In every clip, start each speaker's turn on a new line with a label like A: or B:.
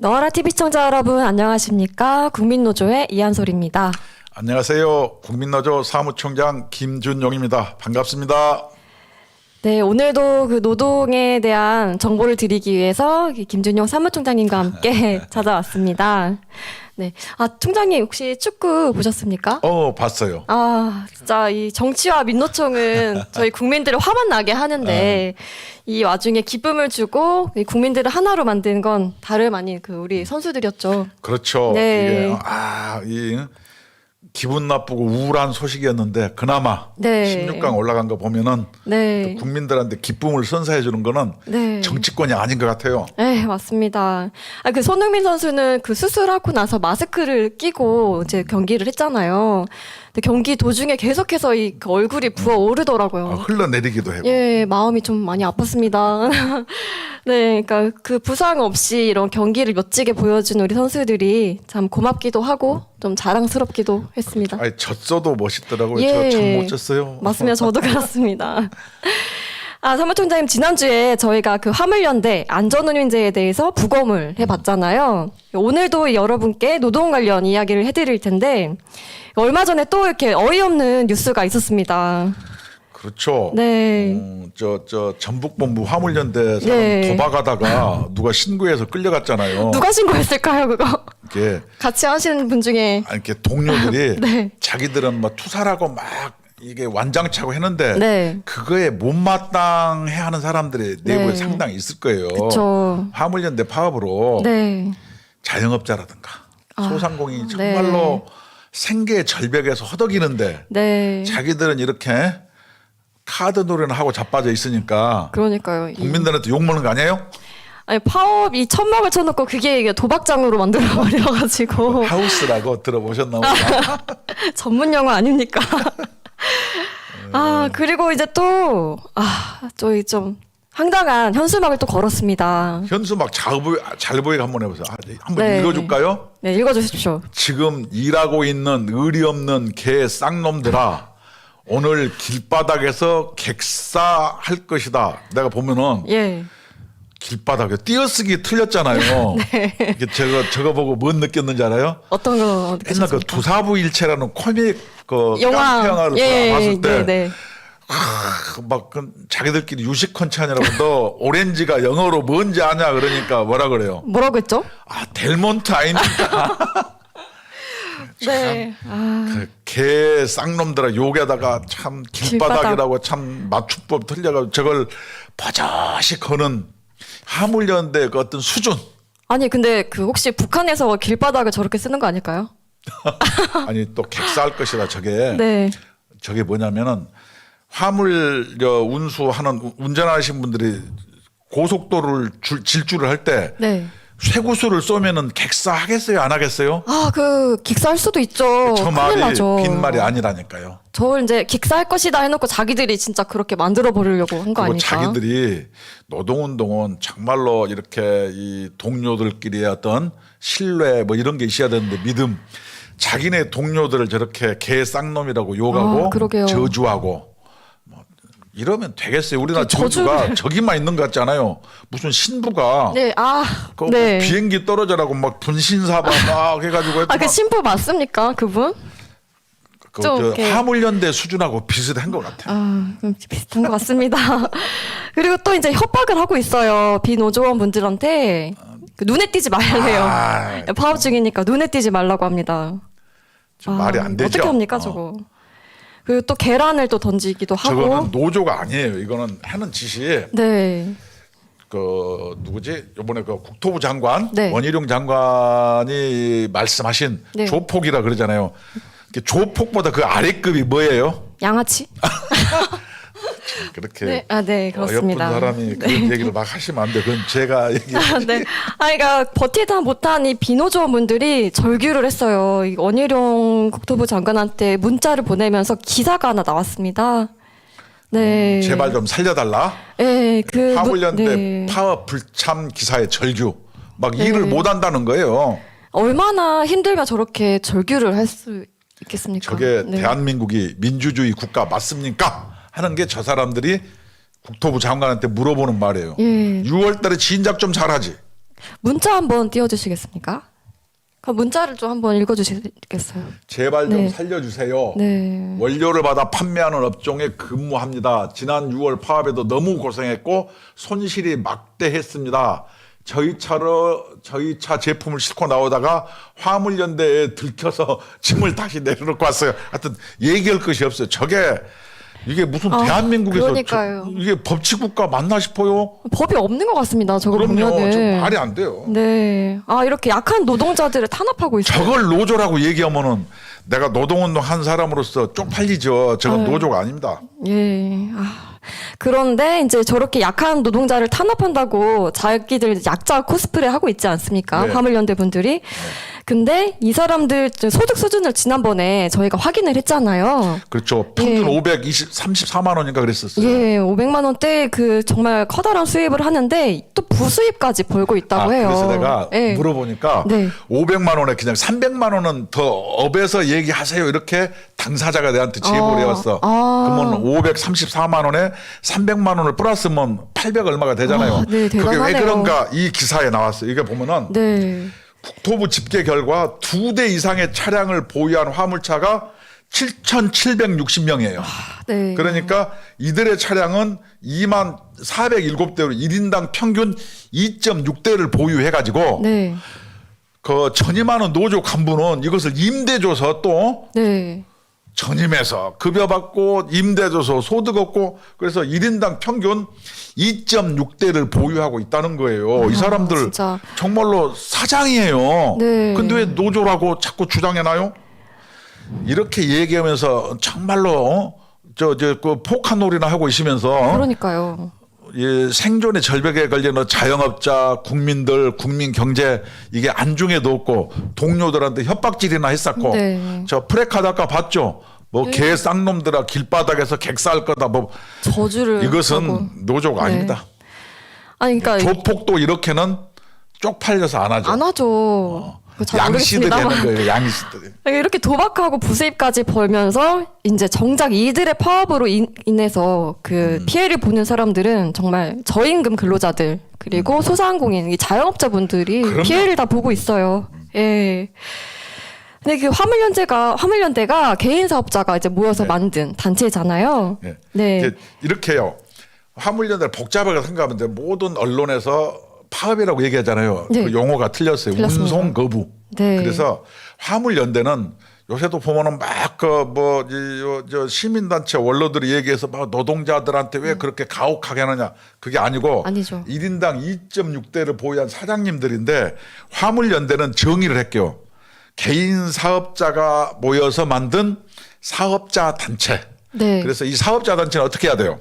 A: 너와라 TV 시청자 여러분 안녕하십니까? 국민노조의 이한솔입니다.
B: 안녕하세요. 국민노조 사무총장 김준용입니다. 반갑습니다.
A: 네, 오늘도 그 노동에 대한 정보를 드리기 위해서 김준용 사무총장님과 함께 찾아왔습니다. 네, 총장님 혹시 축구 보셨습니까?
B: 봤어요.
A: 진짜 이 정치와 민노총은 저희 국민들을 화만 나게 하는데 이 와중에 기쁨을 주고 이 국민들을 하나로 만든 건 다름 아닌 그 우리 선수들이었죠.
B: 그렇죠.
A: 네.
B: 이게 기분 나쁘고 우울한 소식이었는데 그나마
A: 네.
B: 16강 올라간 거 보면은
A: 네.
B: 또 국민들한테 기쁨을 선사해 주는 거는
A: 네.
B: 정치권이 아닌 것 같아요.
A: 네, 맞습니다. 그 손흥민 선수는 그 수술하고 나서 마스크를 끼고 이제 경기를 했잖아요. 근데 경기 도중에 계속해서 그 얼굴이 부어오르더라고요.
B: 흘러내리기도 하고.
A: 예, 마음이 좀 많이 아팠습니다. 네, 그러니까 그 부상 없이 이런 경기를 멋지게 보여준 우리 선수들이 참 고맙기도 하고 좀 자랑스럽기도 했습니다.
B: 졌어도 멋있더라고요.
A: 예.
B: 저 참 멋졌어요.
A: 맞습니다. 저도 그렇습니다. 사무총장님, 지난주에 저희가 그 화물연대 안전운임제에 대해서 부검을 해봤잖아요. 오늘도 여러분께 노동 관련 이야기를 해드릴 텐데, 얼마 전에 또 이렇게 어이없는 뉴스가 있었습니다.
B: 그렇죠.
A: 네.
B: 저 전북본부 화물연대 사람
A: 네.
B: 도박하다가 누가 신고해서 끌려갔잖아요.
A: 누가 신고했을까요, 그거?
B: 이게
A: 같이 하시는 분 중에.
B: 이렇게 동료들이
A: 네.
B: 자기들은 막 투사라고 막 이게 완장차고 했는데
A: 네.
B: 그거에 못마땅해 하는 사람들이 내부에
A: 네.
B: 상당히 있을 거예요.
A: 그쵸.
B: 화물연대 파업으로
A: 네.
B: 자영업자라든가 소상공인이
A: 네.
B: 정말로 생계의 절벽에서 허덕이는데
A: 네.
B: 자기들은 이렇게 카드 노래는 하고 자빠져 있으니까
A: 그러니까요.
B: 국민들한테 욕먹는 거 아니에요?
A: 파업이 천막을 쳐놓고 그게 이게 도박장으로 만들어버려가지고.
B: 하우스라고 들어보셨나 보다.
A: 전문 용어 아닙니까? 그리고 이제 또, 저희 좀 황당한 현수막을 또 걸었습니다.
B: 현수막 잘 보이게 한번 해보세요. 한번
A: 네.
B: 읽어줄까요?
A: 네, 읽어주십시오.
B: 지금 일하고 있는 의리 없는 개 쌍놈들아, 오늘 길바닥에서 객사할 것이다. 내가 보면은
A: 예.
B: 길바닥에 띄어쓰기 틀렸잖아요. 이게 제가 저거 보고 뭔 느꼈는지 알아요?
A: 어떤 거
B: 옛날 그
A: 느끼셨습니까?
B: 두사부일체라는 코믹 그
A: 영화.
B: 깡패 영화를
A: 예,
B: 봤을 때
A: 네.
B: 막 자기들끼리 유식 컨차냐라고 너 오렌지가 영어로 뭔지 아냐 그러니까 뭐라 그래요?
A: 뭐라고 했죠?
B: 델몬트 아닙니까?
A: 네.
B: 개 쌍놈들아 욕에다가 참 길바닥이라고 참 맞춤법 틀려가지고 저걸 버젓이 거는 화물연대 그 어떤 수준.
A: 아니, 근데 그 혹시 북한에서 길바닥을 저렇게 쓰는 거 아닐까요?
B: 아니 또 객사할 것이다 저게.
A: 네.
B: 저게 뭐냐면은 화물 운수하는 운전하시는 분들이 고속도로를 질주를 할 때
A: 네.
B: 쇠구슬을 쏘면은 객사하겠어요 안 하겠어요?
A: 그 긱사할 수도 있죠.
B: 저
A: 큰일
B: 말이
A: 나죠.
B: 빈말이 아니라니까요.
A: 저 이제 긱사할 것이다 해놓고 자기들이 진짜 그렇게 만들어 버리려고 한 거
B: 그리고
A: 아닐까?
B: 자기들이 노동운동은 정말로 이렇게 이 동료들끼리의 어떤 신뢰 뭐 이런 게 있어야 되는데 믿음. 자기네 동료들을 저렇게 개 쌍놈이라고 욕하고
A: 그러게요.
B: 저주하고 뭐 이러면 되겠어요. 우리나라 저주가 저기만 있는 것 같지 않아요. 무슨 신부가
A: 네,
B: 그
A: 네.
B: 비행기 떨어져라고 막 분신사바 막 해가지고 했더만
A: 그 신부 맞습니까? 그분?
B: 그
A: 좀
B: 저
A: 이렇게.
B: 화물연대 수준하고 비슷한 것 같아요.
A: 비슷한 것 같습니다. 그리고 또 이제 협박을 하고 있어요. 비노조원 분들한테. 눈에 띄지 말래요. 파업 중이니까 눈에 띄지 말라고 합니다.
B: 말이 안 되죠.
A: 어떻게 합니까, 저거? 그리고 또 계란을 또 던지기도 하고.
B: 저거는 노조가 아니에요. 이거는 하는 짓이
A: 네.
B: 그 누구지? 이번에 그 국토부 장관
A: 네.
B: 원희룡 장관이 말씀하신
A: 네.
B: 조폭이라 그러잖아요. 조폭보다 그 아래급이 뭐예요?
A: 양아치?
B: 그렇게
A: 네, 네, 그렇습니다.
B: 어여쁜 사람이 그런 얘기를 막 하시면 안 돼. 그건 제가 얘기.
A: 네. 그러니까 버티다 못한 이 비노조원 분들이 절규를 했어요. 이 원희룡 국토부 장관한테 문자를 보내면서 기사가 하나 나왔습니다. 네.
B: 제발 좀 살려달라.
A: 네,
B: 화물연대
A: 네.
B: 파업 불참 기사의 절규. 막 일을 못 한다는 거예요.
A: 얼마나 힘들면 저렇게 절규를 할 수 있겠습니까?
B: 저게
A: 네.
B: 대한민국이 민주주의 국가 맞습니까? 하는 게 저 사람들이 국토부 장관한테 물어보는 말이에요.
A: 예.
B: 6월 달에 진작 좀 잘하지.
A: 문자 한번 띄워주시겠습니까? 그 문자를 좀 한번 읽어주시겠어요?
B: 제발 좀
A: 네.
B: 살려주세요.
A: 네.
B: 원료를 받아 판매하는 업종에 근무합니다. 지난 6월 파업에도 너무 고생했고 손실이 막대했습니다. 저희 차 제품을 싣고 나오다가 화물연대에 들켜서 짐을 다시 내려놓고 왔어요. 하여튼 얘기할 것이 없어요. 이게 무슨 대한민국에서
A: 그러니까요.
B: 이게 법치국가 맞나 싶어요.
A: 법이 없는 것 같습니다. 저거
B: 그럼요.
A: 보면은.
B: 좀 말이 안 돼요.
A: 네. 이렇게 약한 노동자들을 탄압하고 있어요.
B: 저걸 노조라고 얘기하면은 내가 노동운동 한 사람으로서 쪽팔리죠. 저건 노조가 아닙니다.
A: 예. 그런데 이제 저렇게 약한 노동자를 탄압한다고 자기들 약자 코스프레 하고 있지 않습니까?
B: 네.
A: 화물연대 분들이. 근데 이 사람들 소득 수준을 지난번에 저희가 확인을 했잖아요.
B: 그렇죠. 평균 34만 원인가 그랬었어요.
A: 예, 500만 원대 그 정말 커다란 수입을 하는데 또 부수입까지 벌고 있다고 해요.
B: 그래서 내가
A: 예.
B: 물어보니까
A: 네.
B: 500만 원에 그냥 300만 원은 더 업에서 얘기하세요. 이렇게 당사자가 내한테 제보를 해왔어. 그러면 534만 원에 300만 원을 플러스면 800 얼마가 되잖아요.
A: 네,
B: 그게 왜
A: 대단하네요.
B: 그런가 이 기사에 나왔어요. 이게 보면은
A: 네.
B: 국토부 집계 결과 2대 이상의 차량을 보유한 화물차가 7,760명이에요.
A: 네.
B: 그러니까 이들의 차량은 2만 407대로 1인당 평균 2.6대를 보유해가지고
A: 네.
B: 그 전임하는 노조 간부는 이것을 임대줘서 또
A: 네.
B: 전임해서 급여받고 임대줘서 소득 얻고 그래서 1인당 평균 2.6대를 보유하고 있다는 거예요. 이 사람들
A: 진짜.
B: 정말로 사장이에요.
A: 네.
B: 근데 왜 노조라고 자꾸 주장해놔요? 이렇게 얘기하면서 정말로 그 폭탄놀이나 하고 있으면서
A: 그러니까요.
B: 이 생존의 절벽에 걸리는 자영업자, 국민들, 국민 경제 이게 안중에도 없고 동료들한테 협박질이나 했었고
A: 네.
B: 저 프레카다카 봤죠? 뭐 개 쌍놈들아 길바닥에서 객사할 거다 뭐
A: 저주를
B: 이것은
A: 하고.
B: 노조가
A: 네.
B: 아닙니다.
A: 그러니까
B: 조폭도 이렇게는 쪽팔려서 안 하죠.
A: 안 하죠. 잘
B: 양씨들
A: 모르겠습니다만.
B: 되는 거예요. 양씨들.
A: 이렇게 도박하고 부수입까지 벌면서 이제 정작 이들의 파업으로 인해서 그 피해를 보는 사람들은 정말 저임금 근로자들 그리고 소상공인, 이 자영업자분들이
B: 그럼요.
A: 피해를 다 보고 있어요. 예. 근데 그 화물연대가 개인 사업자가 이제 모여서 만든 단체잖아요.
B: 네.
A: 네.
B: 이렇게요. 화물연대를 복잡하게 생각하면 모든 언론에서 파업이라고 얘기하잖아요.
A: 네.
B: 그 용어가 틀렸어요.
A: 틀렸습니다.
B: 운송 거부.
A: 네.
B: 그래서 화물연대는 요새도 보면은 막 저 시민단체 원로들이 얘기해서 막 노동자들한테 왜 그렇게 가혹하게 하느냐. 그게 아니고
A: 아니죠.
B: 1인당 2.6대를 보유한 사장님들인데 화물연대는 정의를 했게요. 개인 사업자가 모여서 만든 사업자 단체.
A: 네.
B: 그래서 이 사업자 단체는 어떻게 해야 돼요?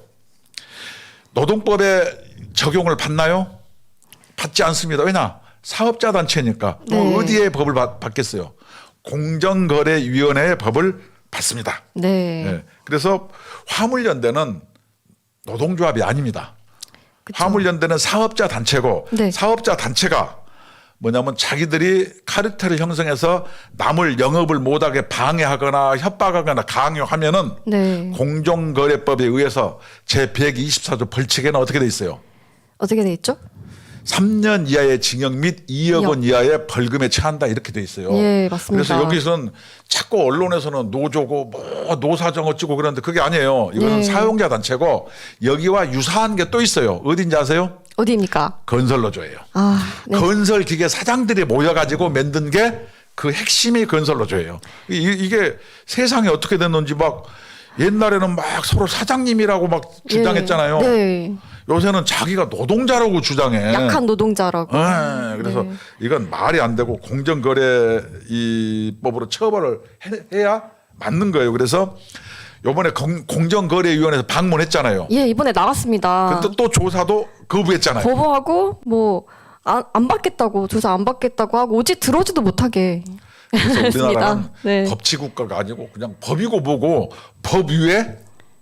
B: 노동법에 적용을 받나요? 받지 않습니다. 왜냐? 사업자 단체니까. 또
A: 네.
B: 어디에 법을 받겠어요? 공정거래위원회의 법을 받습니다.
A: 네.
B: 네. 그래서 화물연대는 노동조합이 아닙니다.
A: 그쵸.
B: 화물연대는 사업자 단체고
A: 네.
B: 사업자 단체가 뭐냐면 자기들이 카르텔을 형성해서 남을 영업을 못하게 방해하거나 협박하거나 강요하면은
A: 네.
B: 공정거래법에 의해서 제124조 벌칙에는 어떻게 돼 있어요?
A: 어떻게 돼 있죠?
B: 3년 이하의 징역 및 2억 원
A: 2억.
B: 이하의 벌금에 처한다 이렇게 돼 있어요.
A: 예, 맞습니다.
B: 그래서 여기서는 자꾸 언론에서는 노조고 뭐 노사정 어찌고 그러는데 그게 아니에요. 이거는
A: 네.
B: 사용자 단체고 여기와 유사한 게 또 있어요. 어딘지 아세요?
A: 어디입니까?
B: 건설노조예요.
A: 네.
B: 건설 기계 사장들이 모여가지고 만든 게 그 핵심이 건설노조예요. 이게 세상에 어떻게 됐는지 막 옛날에는 막 서로 사장님이라고 막 주장했잖아요.
A: 네.
B: 요새는 자기가 노동자라고 주장해.
A: 약한 노동자라고.
B: 네, 그래서
A: 네.
B: 이건 말이 안 되고 공정거래 이 법으로 처벌을 해야 맞는 거예요. 그래서 요번에 공정거래위원회에서 방문했잖아요.
A: 예, 이번에 나갔습니다.
B: 근데 또 조사도 거부했잖아요.
A: 거부하고 뭐 안 받겠다고 조사 안 받겠다고 하고 오지 들어오지도 못하게
B: 그래서
A: 했습니다.
B: 우리나라는
A: 네.
B: 법치국가가 아니고 그냥 법이고 뭐고 법 위에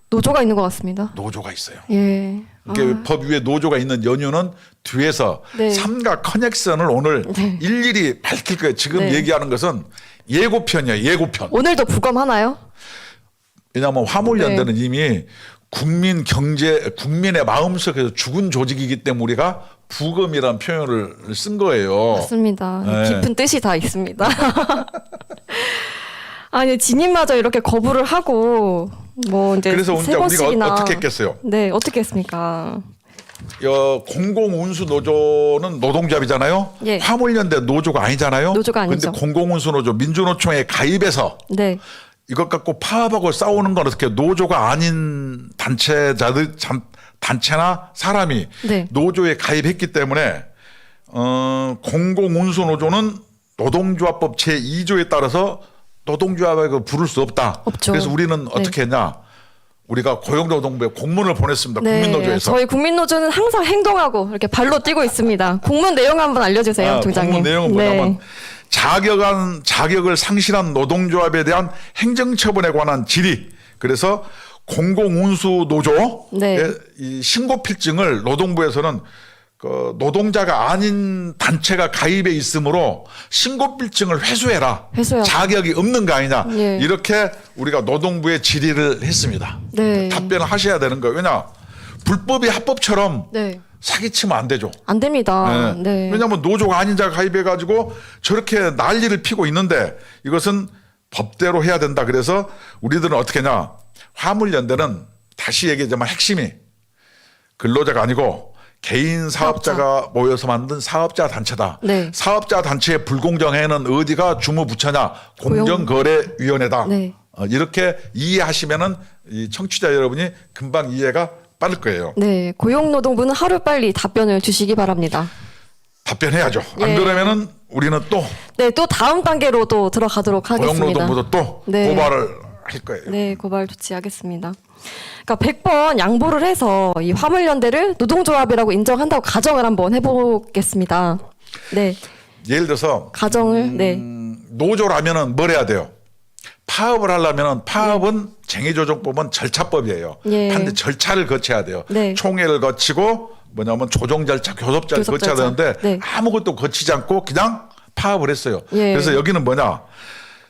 A: 노조가 있는 것 같습니다.
B: 노조가 있어요.
A: 예.
B: 이게 법 위에 노조가 있는 연유는 뒤에서
A: 네.
B: 삼각 커넥션을 오늘
A: 네.
B: 일일이 밝힐 거예요. 지금
A: 네.
B: 얘기하는 것은 예고편이에요. 예고편.
A: 오늘도 부검하나요?
B: 왜냐하면 화물연대는
A: 네.
B: 이미 국민 경제, 국민의 마음속에서 죽은 조직이기 때문에 우리가 부검이란 표현을 쓴 거예요.
A: 맞습니다.
B: 네.
A: 깊은 뜻이 다 있습니다. 아니 진입마저 이렇게 거부를 하고 뭐 이제
B: 그래서
A: 세
B: 우리가
A: 번씩이나
B: 어떻게 했겠어요?
A: 네, 어떻게 했습니까?
B: 공공운수노조는 노동조합이잖아요.
A: 예.
B: 화물연대 노조가 아니잖아요.
A: 노조가 아니죠.
B: 근데 공공운수노조 민주노총에 가입해서
A: 네,
B: 이것 갖고 파업하고 싸우는 건 어떻게 노조가 아닌 단체나 사람이
A: 네.
B: 노조에 가입했기 때문에 공공운수노조는 노동조합법 제2조에 따라서 노동조합에 부를 수 없다.
A: 없죠.
B: 그래서 우리는 어떻게 했냐? 우리가 고용노동부에 공문을 보냈습니다. 국민노조에서.
A: 저희 국민노조는 항상 행동하고 이렇게 발로 뛰고 있습니다. 공문 내용 한번 알려주세요, 총장님.
B: 공문 내용은 뭐냐면 자격을 상실한 노동조합에 대한 행정처분에 관한 질의. 그래서 공공운수노조의
A: 네.
B: 이 신고필증을 노동부에서는 그 노동자가 아닌 단체가 가입해 있으므로 신고필증을 회수해라.
A: 회수하라.
B: 자격이 없는 거 아니냐.
A: 예.
B: 이렇게 우리가 노동부에 질의를 했습니다.
A: 네.
B: 답변을 하셔야 되는 거예요. 왜냐 불법이 합법처럼
A: 네.
B: 사기치면 안 되죠.
A: 안 됩니다.
B: 네.
A: 네.
B: 왜냐하면 노조가 아닌 자가 가입해가지고 저렇게 난리를 피고 있는데 이것은 법대로 해야 된다. 그래서 우리들은 어떻게 하냐. 화물연대는 다시 얘기하자면 핵심이 근로자가 아니고 개인 사업자가 모여서 만든 사업자 단체다.
A: 네.
B: 사업자 단체의 불공정행위는 어디가 주무부처냐. 공정거래위원회다.
A: 네.
B: 이렇게 이해하시면은 이 청취자 여러분이 금방 이해가 빠를 거예요.
A: 네, 고용노동부는 하루빨리 답변을 주시기 바랍니다.
B: 답변해야죠. 안
A: 예.
B: 그러면은 우리는 또
A: 네, 또 다음 단계로 또 들어가도록 하겠습니다.
B: 고용노동부도 또
A: 네.
B: 고발을 할 거예요.
A: 네, 고발 조치하겠습니다. 그러니까 100번 양보를 해서 이 화물연대를 노동조합이라고 인정한다고 가정을 한번 해보겠습니다. 네,
B: 예를 들어서
A: 가정을 네,
B: 노조라면은 뭘 해야 돼요? 파업을 하려면은 파업은 쟁의조정법은 절차법이에요.
A: 예.
B: 단지 절차를 거쳐야 돼요.
A: 네.
B: 총회를 거치고 뭐냐면 조정 절차, 교섭 절차
A: 교섭
B: 거쳐야
A: 절차.
B: 되는데
A: 네.
B: 아무것도 거치지 않고 그냥 파업을 했어요.
A: 예.
B: 그래서 여기는 뭐냐?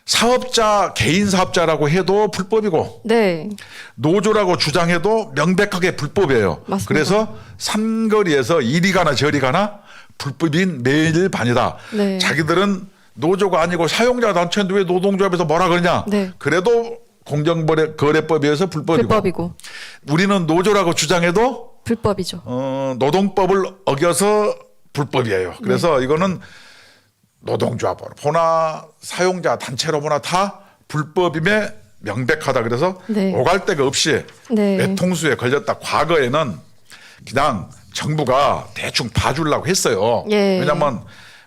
B: 사업자, 개인 사업자라고 해도 불법이고
A: 네,
B: 노조라고 주장해도 명백하게 불법이에요.
A: 맞습니다.
B: 그래서 삼거리에서 이리 가나 저리 가나 불법인 매일 반이다.
A: 네.
B: 자기들은 노조가 아니고 사용자 단체인데 왜 노동조합에서 뭐라 그러냐.
A: 네.
B: 그래도 공정거래법에 의해서 불법이고.
A: 불법이고
B: 우리는 노조라고 주장해도
A: 불법이죠.
B: 노동법을 어겨서 불법이에요.
A: 네.
B: 그래서 이거는 노동조합으로 보나 사용자 단체로 보나 다 불법임에 명백하다. 그래서
A: 네.
B: 오갈 데가 없이
A: 네.
B: 외통수에 걸렸다. 과거에는 그냥 정부가 대충 봐주려고 했어요.
A: 예.
B: 왜냐하면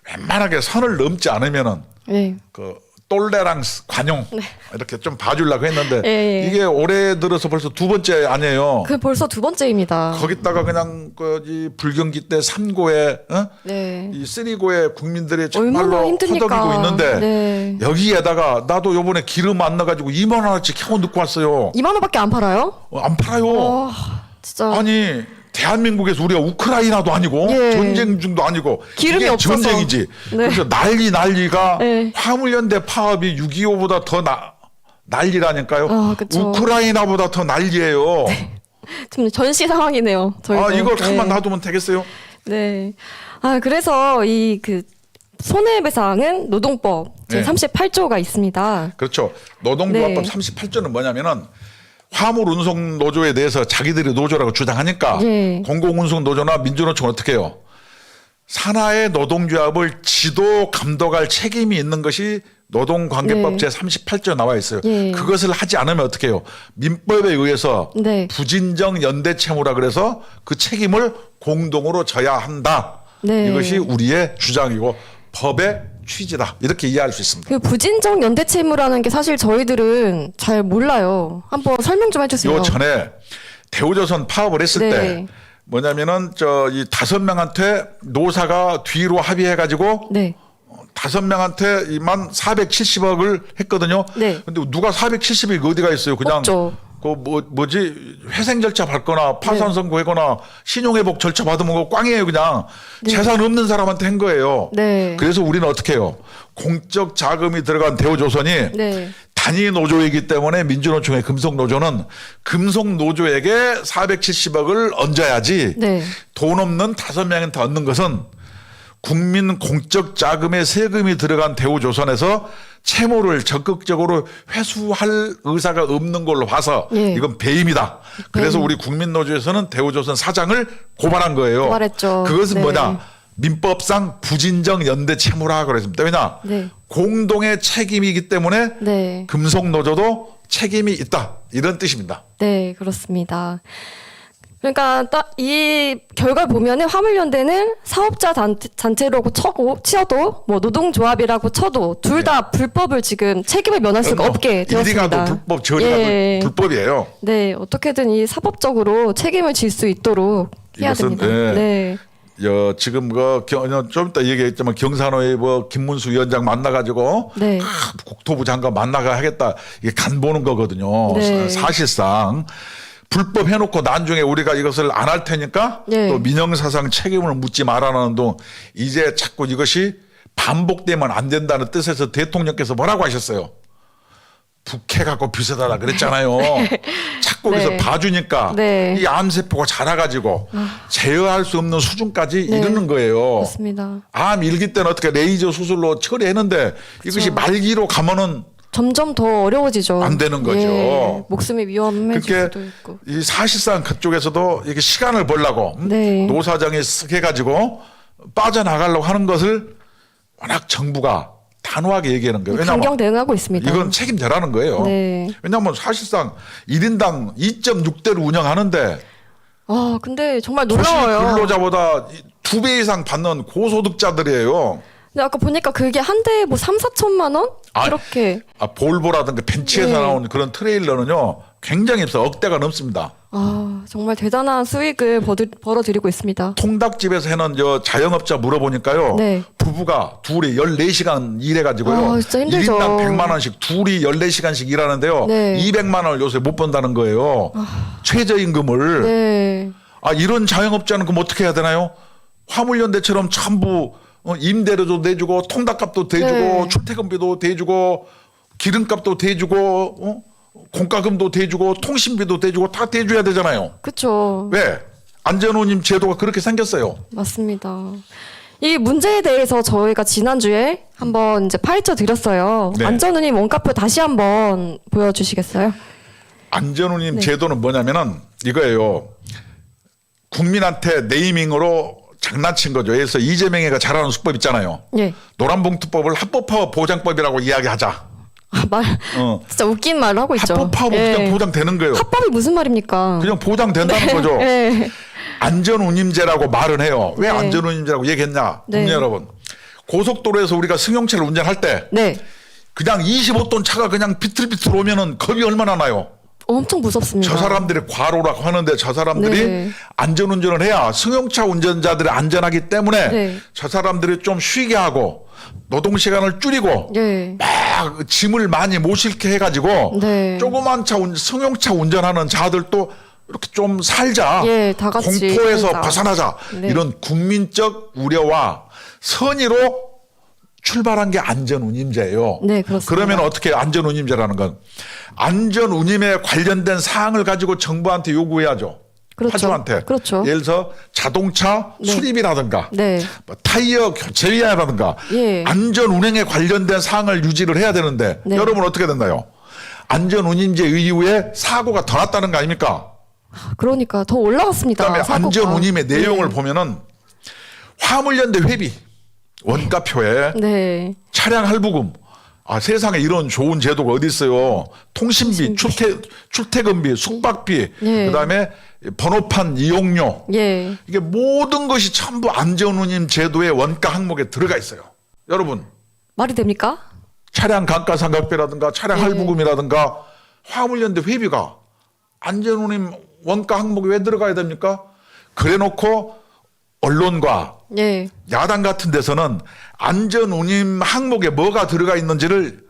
B: 웬만하게 선을 넘지 않으면은
A: 네,
B: 그 똘레랑스 관용 이렇게 좀 봐주려고 했는데
A: 예.
B: 이게 올해 들어서 벌써 두 번째 아니에요.
A: 그 벌써 두 번째입니다.
B: 거기다가 그냥 이 불경기 때 3고에
A: 네,
B: 이 3고에 국민들이
A: 얼마나
B: 정말로
A: 힘드니까.
B: 허덕이고 있는데
A: 네.
B: 여기에다가 나도 요번에 기름 안 넣어가지고 2만 원어치 겨우 넣고 왔어요.
A: 2만 원밖에 안 팔아요?
B: 안 팔아요.
A: 진짜
B: 아니 대한민국에서 우리가 우크라이나도 아니고
A: 예.
B: 전쟁 중도 아니고
A: 기름이
B: 이게
A: 없어서.
B: 전쟁이지.
A: 네.
B: 그래서 난리가
A: 네.
B: 화물연대 파업이 6.25보다 더 난리라니까요.
A: 아, 그쵸.
B: 우크라이나보다 더 난리예요.
A: 지금 전시 상황이네요. 저희도.
B: 아 이걸 가만
A: 네.
B: 놔두면 되겠어요?
A: 네. 아 그래서 이 그 손해배상은 노동법 제
B: 네.
A: 38조가 있습니다.
B: 그렇죠. 노동조합법
A: 네.
B: 38조는 뭐냐면은 화물 운송 노조에 대해서 자기들이 노조라고 주장하니까
A: 예.
B: 공공운송 노조나 민주노총은 어떻게 해요? 산하의 노동조합을 지도 감독할 책임이 있는 것이 노동관계법
A: 네.
B: 제 38조 나와 있어요.
A: 예.
B: 그것을 하지 않으면 어떻게 해요? 민법에 의해서
A: 네.
B: 부진정 연대 채무라 그래서 그 책임을 공동으로 져야 한다.
A: 네.
B: 이것이 우리의 주장이고 법의 취지다. 이렇게 이해할 수 있습니다.
A: 그 부진정 연대채무라는 게 사실 저희들은 잘 몰라요. 한번 설명 좀 해주세요.
B: 요 전에 대우조선 파업을 했을
A: 네.
B: 때 뭐냐면은 이 5명한테 노사가 뒤로 합의해가지고
A: 네.
B: 5명한테만 470억을 했거든요.
A: 네.
B: 근데 누가 470억이 어디가 있어요? 그냥
A: 없죠.
B: 그 뭐지 회생 절차 밟거나 파산 선고하거나 신용회복 절차 받으면 그거 꽝이에요. 그냥 재산 없는 사람한테 한 거예요.
A: 네.
B: 그래서 우리는 어떻게 해요? 공적 자금이 들어간 대우조선이
A: 네.
B: 단위 노조이기 때문에 민주노총의 금속노조는 금속노조에게 470억을 얹어야지
A: 네.
B: 돈 없는 5명한테 얻는 것은 국민 공적 자금에 세금이 들어간 대우조선에서 채무를 적극적으로 회수할 의사가 없는 걸로 봐서
A: 예.
B: 이건 배임이다. 그래서 우리 국민노조에서는 대우조선 사장을 고발한 거예요.
A: 고발했죠.
B: 그것은
A: 네.
B: 뭐냐? 민법상 부진정 연대 채무라 그랬습니다. 왜냐?
A: 네.
B: 공동의 책임이기 때문에
A: 네.
B: 금속노조도 책임이 있다. 이런 뜻입니다.
A: 네, 그렇습니다. 그러니까 딱 이 결과 보면은 화물연대는 사업자 단체라고 치어도 뭐 노동조합이라고 쳐도 둘 다 불법을 지금 책임을 면할 수가 없게 되었습니다.
B: 이리가도 불법, 저리가도
A: 예.
B: 불법이에요.
A: 네, 어떻게든 이 사법적으로 책임을 질 수 있도록 해야
B: 이것은,
A: 됩니다.
B: 예.
A: 네.
B: 지금 좀 이따 얘기했지만 경산호의 김문수 위원장 만나가지고
A: 네.
B: 국토부 장관 만나가 하겠다 이게 간 보는 거거든요.
A: 네.
B: 사실상 불법 해놓고 나중에 우리가 이것을 안 할 테니까
A: 네.
B: 또 민영사상 책임을 묻지 말라는 동 이제 자꾸 이것이 반복되면 안 된다는 뜻에서 대통령께서 뭐라고 하셨어요? 북해갖고 비슷하다 그랬잖아요. 자꾸
A: 네.
B: 여기서 봐주니까
A: 네.
B: 이 암세포가 자라가지고 제어할 수 없는 수준까지
A: 네.
B: 이르는 거예요.
A: 맞습니다.
B: 암 일기 때는 어떻게 레이저 수술로 처리했는데 이것이 말기로 가면은
A: 점점 더 어려워지죠.
B: 안 되는 거죠.
A: 예, 목숨이 위험해질
B: 그렇게
A: 수도 있고.
B: 이 사실상 그쪽에서도 이렇게 시간을 벌라고
A: 네.
B: 노사정이 쓱 해가지고 빠져나가려고 하는 것을 워낙 정부가 단호하게 얘기하는 거예요. 왜냐하면
A: 강경 대응하고 있습니다.
B: 이건 책임져라는 거예요.
A: 네.
B: 왜냐하면 사실상 1인당 2.6대를 운영하는데
A: 근데 정말
B: 도시
A: 놀라워요.
B: 근로자보다 2배 이상 받는 고소득자들이에요.
A: 근데 아까 보니까 그게 한 대에 뭐 3, 4천만 원? 그렇게.
B: 볼보라든가 벤츠에서
A: 네.
B: 나온 그런 트레일러는요 굉장히 없어 억대가 넘습니다.
A: 정말 대단한 수익을 벌어들이고 있습니다.
B: 통닭집에서 해는 자영업자 물어보니까요.
A: 네.
B: 부부가 둘이 14시간 일해가지고요.
A: 진짜 힘들죠.
B: 1인당 100만 원씩 둘이 14시간씩 일하는데요.
A: 네.
B: 200만 원을 요새 못 번다는 거예요. 최저임금을.
A: 네.
B: 이런 자영업자는 그럼 어떻게 해야 되나요? 화물연대처럼 전부 임대료도 내주고 통닭값도 대주고
A: 네.
B: 출퇴근비도 대주고 기름값도 대주고 공과금도 대주고 통신비도 대주고 다 대줘야 되잖아요.
A: 그렇죠.
B: 왜? 안전운임 제도가 그렇게 생겼어요.
A: 맞습니다. 이 문제에 대해서 저희가 지난주에 한번 이제 파헤쳐 드렸어요.
B: 네.
A: 안전운임 원가표 다시 한번 보여주시겠어요?
B: 안전운임
A: 네.
B: 제도는 뭐냐면은 이거예요. 국민한테 네이밍으로 장난친 거죠. 그래서 이재명이가 잘하는 수법 있잖아요.
A: 예.
B: 노란봉투법을 합법화 보장법이라고 이야기하자.
A: 진짜 웃긴 말을 하고 있죠.
B: 합법화
A: 예.
B: 보장되는 거예요.
A: 합법이 무슨 말입니까?
B: 그냥 보장된다는 거죠.
A: 네.
B: 안전운임제라고 말은 해요. 왜
A: 네.
B: 안전운임제라고 얘기했냐?
A: 네.
B: 국민 여러분. 고속도로에서 우리가 승용차를 운전할 때
A: 네.
B: 그냥 25톤 차가 그냥 비틀비틀 오면은 겁이 얼마나 나요.
A: 엄청 무섭습니다.
B: 저 사람들이 과로라고 하는데 저 사람들이
A: 네.
B: 안전운전을 해야 승용차 운전자들이 안전하기 때문에
A: 네.
B: 저 사람들이 좀 쉬게 하고 노동시간을 줄이고
A: 네.
B: 막 짐을 많이 못 실게 해가지고
A: 네.
B: 조그만 승용차 운전하는 자들도 이렇게 좀 살자.
A: 예, 다 같이
B: 공포에서
A: 살자.
B: 벗어나자.
A: 네.
B: 이런 국민적 우려와 선의로 출발한 게 안전운임제예요.
A: 네, 그렇습니다.
B: 그러면 어떻게 안전운임제라는 건 안전운임에 관련된 사항을 가지고 정부한테 요구해야죠.
A: 그렇죠.
B: 파주한테.
A: 그렇죠.
B: 예를 들어서 자동차
A: 네.
B: 수리비라든가
A: 네.
B: 뭐 타이어 교체비라든가
A: 예.
B: 안전운행에 관련된 사항을 유지를 해야 되는데
A: 네.
B: 여러분 어떻게 됐나요? 안전운임제 이후에 사고가 더 났다는 거 아닙니까?
A: 그러니까 더 올라갔습니다.
B: 그다음에
A: 사고가.
B: 안전운임의 내용을
A: 네.
B: 보면은 화물연대 회비 원가표에
A: 네.
B: 차량 할부금 세상에 이런 좋은 제도가 어디 있어요. 통신비, 출퇴근비, 숙박비,
A: 예.
B: 그다음에 번호판 이용료
A: 예.
B: 이게 모든 것이 전부 안전운임 제도의 원가 항목에 들어가 있어요. 여러분
A: 말이 됩니까?
B: 차량 감가상각비라든가 차량
A: 예.
B: 할부금이라든가 화물연대 회비가 안전운임 원가 항목에 왜 들어가야 됩니까? 그래놓고 언론과
A: 예.
B: 야당 같은 데서는 안전운임 항목에 뭐가 들어가 있는지를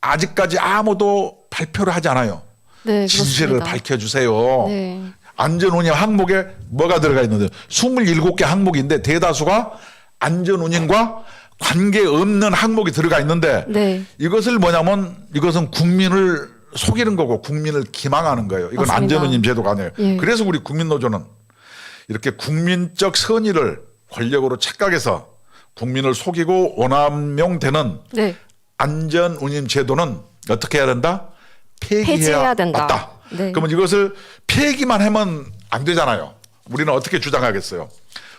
B: 아직까지 아무도 발표를 하지 않아요.
A: 네,
B: 진실을
A: 그렇습니다.
B: 밝혀주세요.
A: 네.
B: 안전운임 항목에 뭐가 들어가 있는데 27개 항목인데 대다수가 안전운임과 관계 없는 항목이 들어가 있는데
A: 네.
B: 이것을 뭐냐면 이것은 국민을 속이는 거고 국민을 기망하는 거예요. 이건
A: 맞습니다.
B: 안전운임 제도가 아니에요.
A: 예.
B: 그래서 우리 국민노조는 이렇게 국민적 선의를 권력으로 착각해서 국민을 속이고 오남용되는
A: 네.
B: 안전운임 제도는 어떻게 해야 된다?
A: 폐지해야 된다.
B: 맞다.
A: 네.
B: 그러면 이것을 폐기만 하면 안 되잖아요. 우리는 어떻게 주장하겠어요?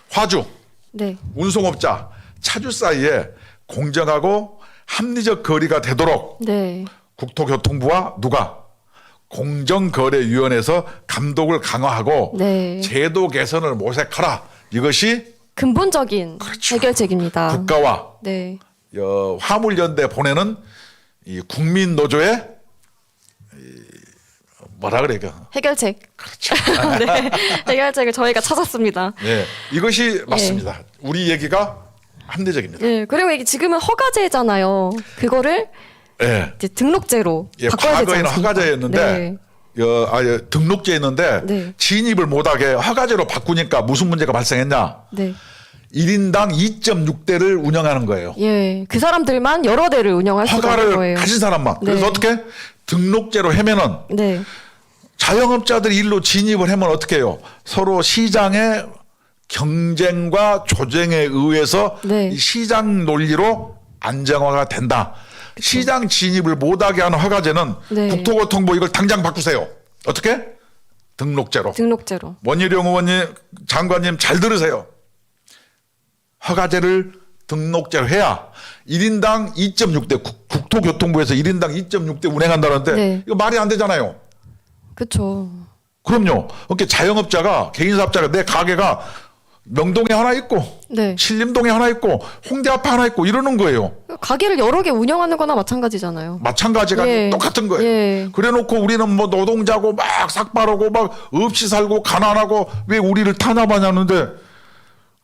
B: 화주,
A: 네.
B: 운송업자, 차주 사이에 공정하고 합리적 거래가 되도록
A: 네.
B: 국토교통부와 누가 공정거래위원회에서 감독을 강화하고
A: 네.
B: 제도 개선을 모색하라. 이것이
A: 근본적인
B: 그렇죠.
A: 해결책입니다.
B: 국가와
A: 네.
B: 화물연대 보내는 이 국민노조의 뭐라 그래 이거.
A: 해결책.
B: 그렇죠.
A: 네. 해결책을 저희가 찾았습니다.
B: 네, 이것이 맞습니다. 우리 얘기가 합리적입니다.
A: 네. 그리고 이게 지금은 허가제잖아요. 그거를
B: 예.
A: 이제 등록제로
B: 예,
A: 바꿔야 되지
B: 과거에는
A: 않습니까?
B: 허가제였는데 등록제였는데
A: 네.
B: 진입을 못하게 허가제로 바꾸니까 무슨 문제가 발생했냐?
A: 네.
B: 1인당 2.6대를 운영하는 거예요.
A: 예. 그 사람들만 여러 대를 운영할 수가 있는
B: 허가를
A: 거예요.
B: 가진 사람만. 그래서
A: 네.
B: 어떻게 등록제로 하면은
A: 네.
B: 자영업자들이 일로 진입을 하면 어떻게 해요? 서로 시장의 경쟁과 조정에 의해서
A: 네.
B: 이 시장 논리로 안정화가 된다. 시장 진입을 못하게 하는 허가제는
A: 네.
B: 국토교통부 이걸 당장 바꾸세요. 어떻게? 등록제로.
A: 등록제로.
B: 원희룡 의원님, 장관님 잘 들으세요. 허가제를 등록제로 해야 1인당 2.6대 국토교통부에서 1인당 2.6대 운행한다는데
A: 네.
B: 이거 말이 안 되잖아요.
A: 그렇죠.
B: 그럼요. 그러니까 자영업자가 개인사업자가 내 가게가 명동에 하나 있고
A: 네.
B: 신림동에 하나 있고 홍대 앞에 하나 있고 이러는 거예요.
A: 가게를 여러 개 운영하는 거나 마찬가지잖아요.
B: 마찬가지가
A: 예.
B: 똑같은 거예요.
A: 예.
B: 그래놓고 우리는 뭐 노동자고 막 삭발하고 막 없이 살고 가난하고 왜 우리를 탄압하냐는데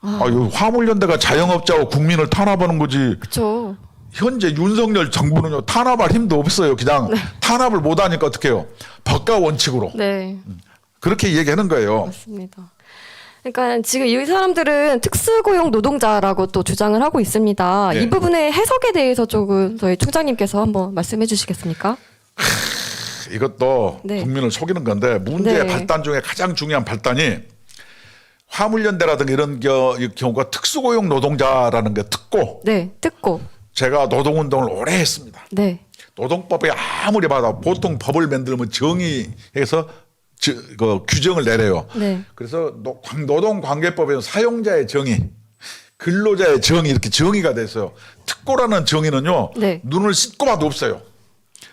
B: 아유 화물연대가 자영업자와 국민을 탄압하는 거지.
A: 그렇죠.
B: 현재 윤석열 정부는요 탄압할 힘도 없어요. 그냥 탄압을 못하니까 어떻게 해요? 법과 원칙으로
A: 네.
B: 그렇게 얘기하는 거예요.
A: 맞습니다. 그러니까 지금 이 사람들은 특수고용 노동자라고 또 주장을 하고 있습니다.
B: 예.
A: 이 부분의 해석에 대해서 조금 저희 총장님께서 한번 말씀해 주시겠습니까?
B: 이것도
A: 네.
B: 국민을 속이는 건데 문제의
A: 네.
B: 발단 중에 가장 중요한 발단이 화물연대라든가 이런 이 경우가 특수고용 노동자라는 게 특고
A: 네. 듣고.
B: 제가 노동운동을 오래 했습니다.
A: 네.
B: 노동법에 아무리 봐도 보통 법을 만들면 정의해서 그 규정을 내려요.
A: 네.
B: 그래서 노동관계법에는 사용자의 정의, 근로자의 정의 이렇게 정의가 됐어요. 특고라는 정의는요.
A: 네.
B: 눈을 씻고 봐도 없어요.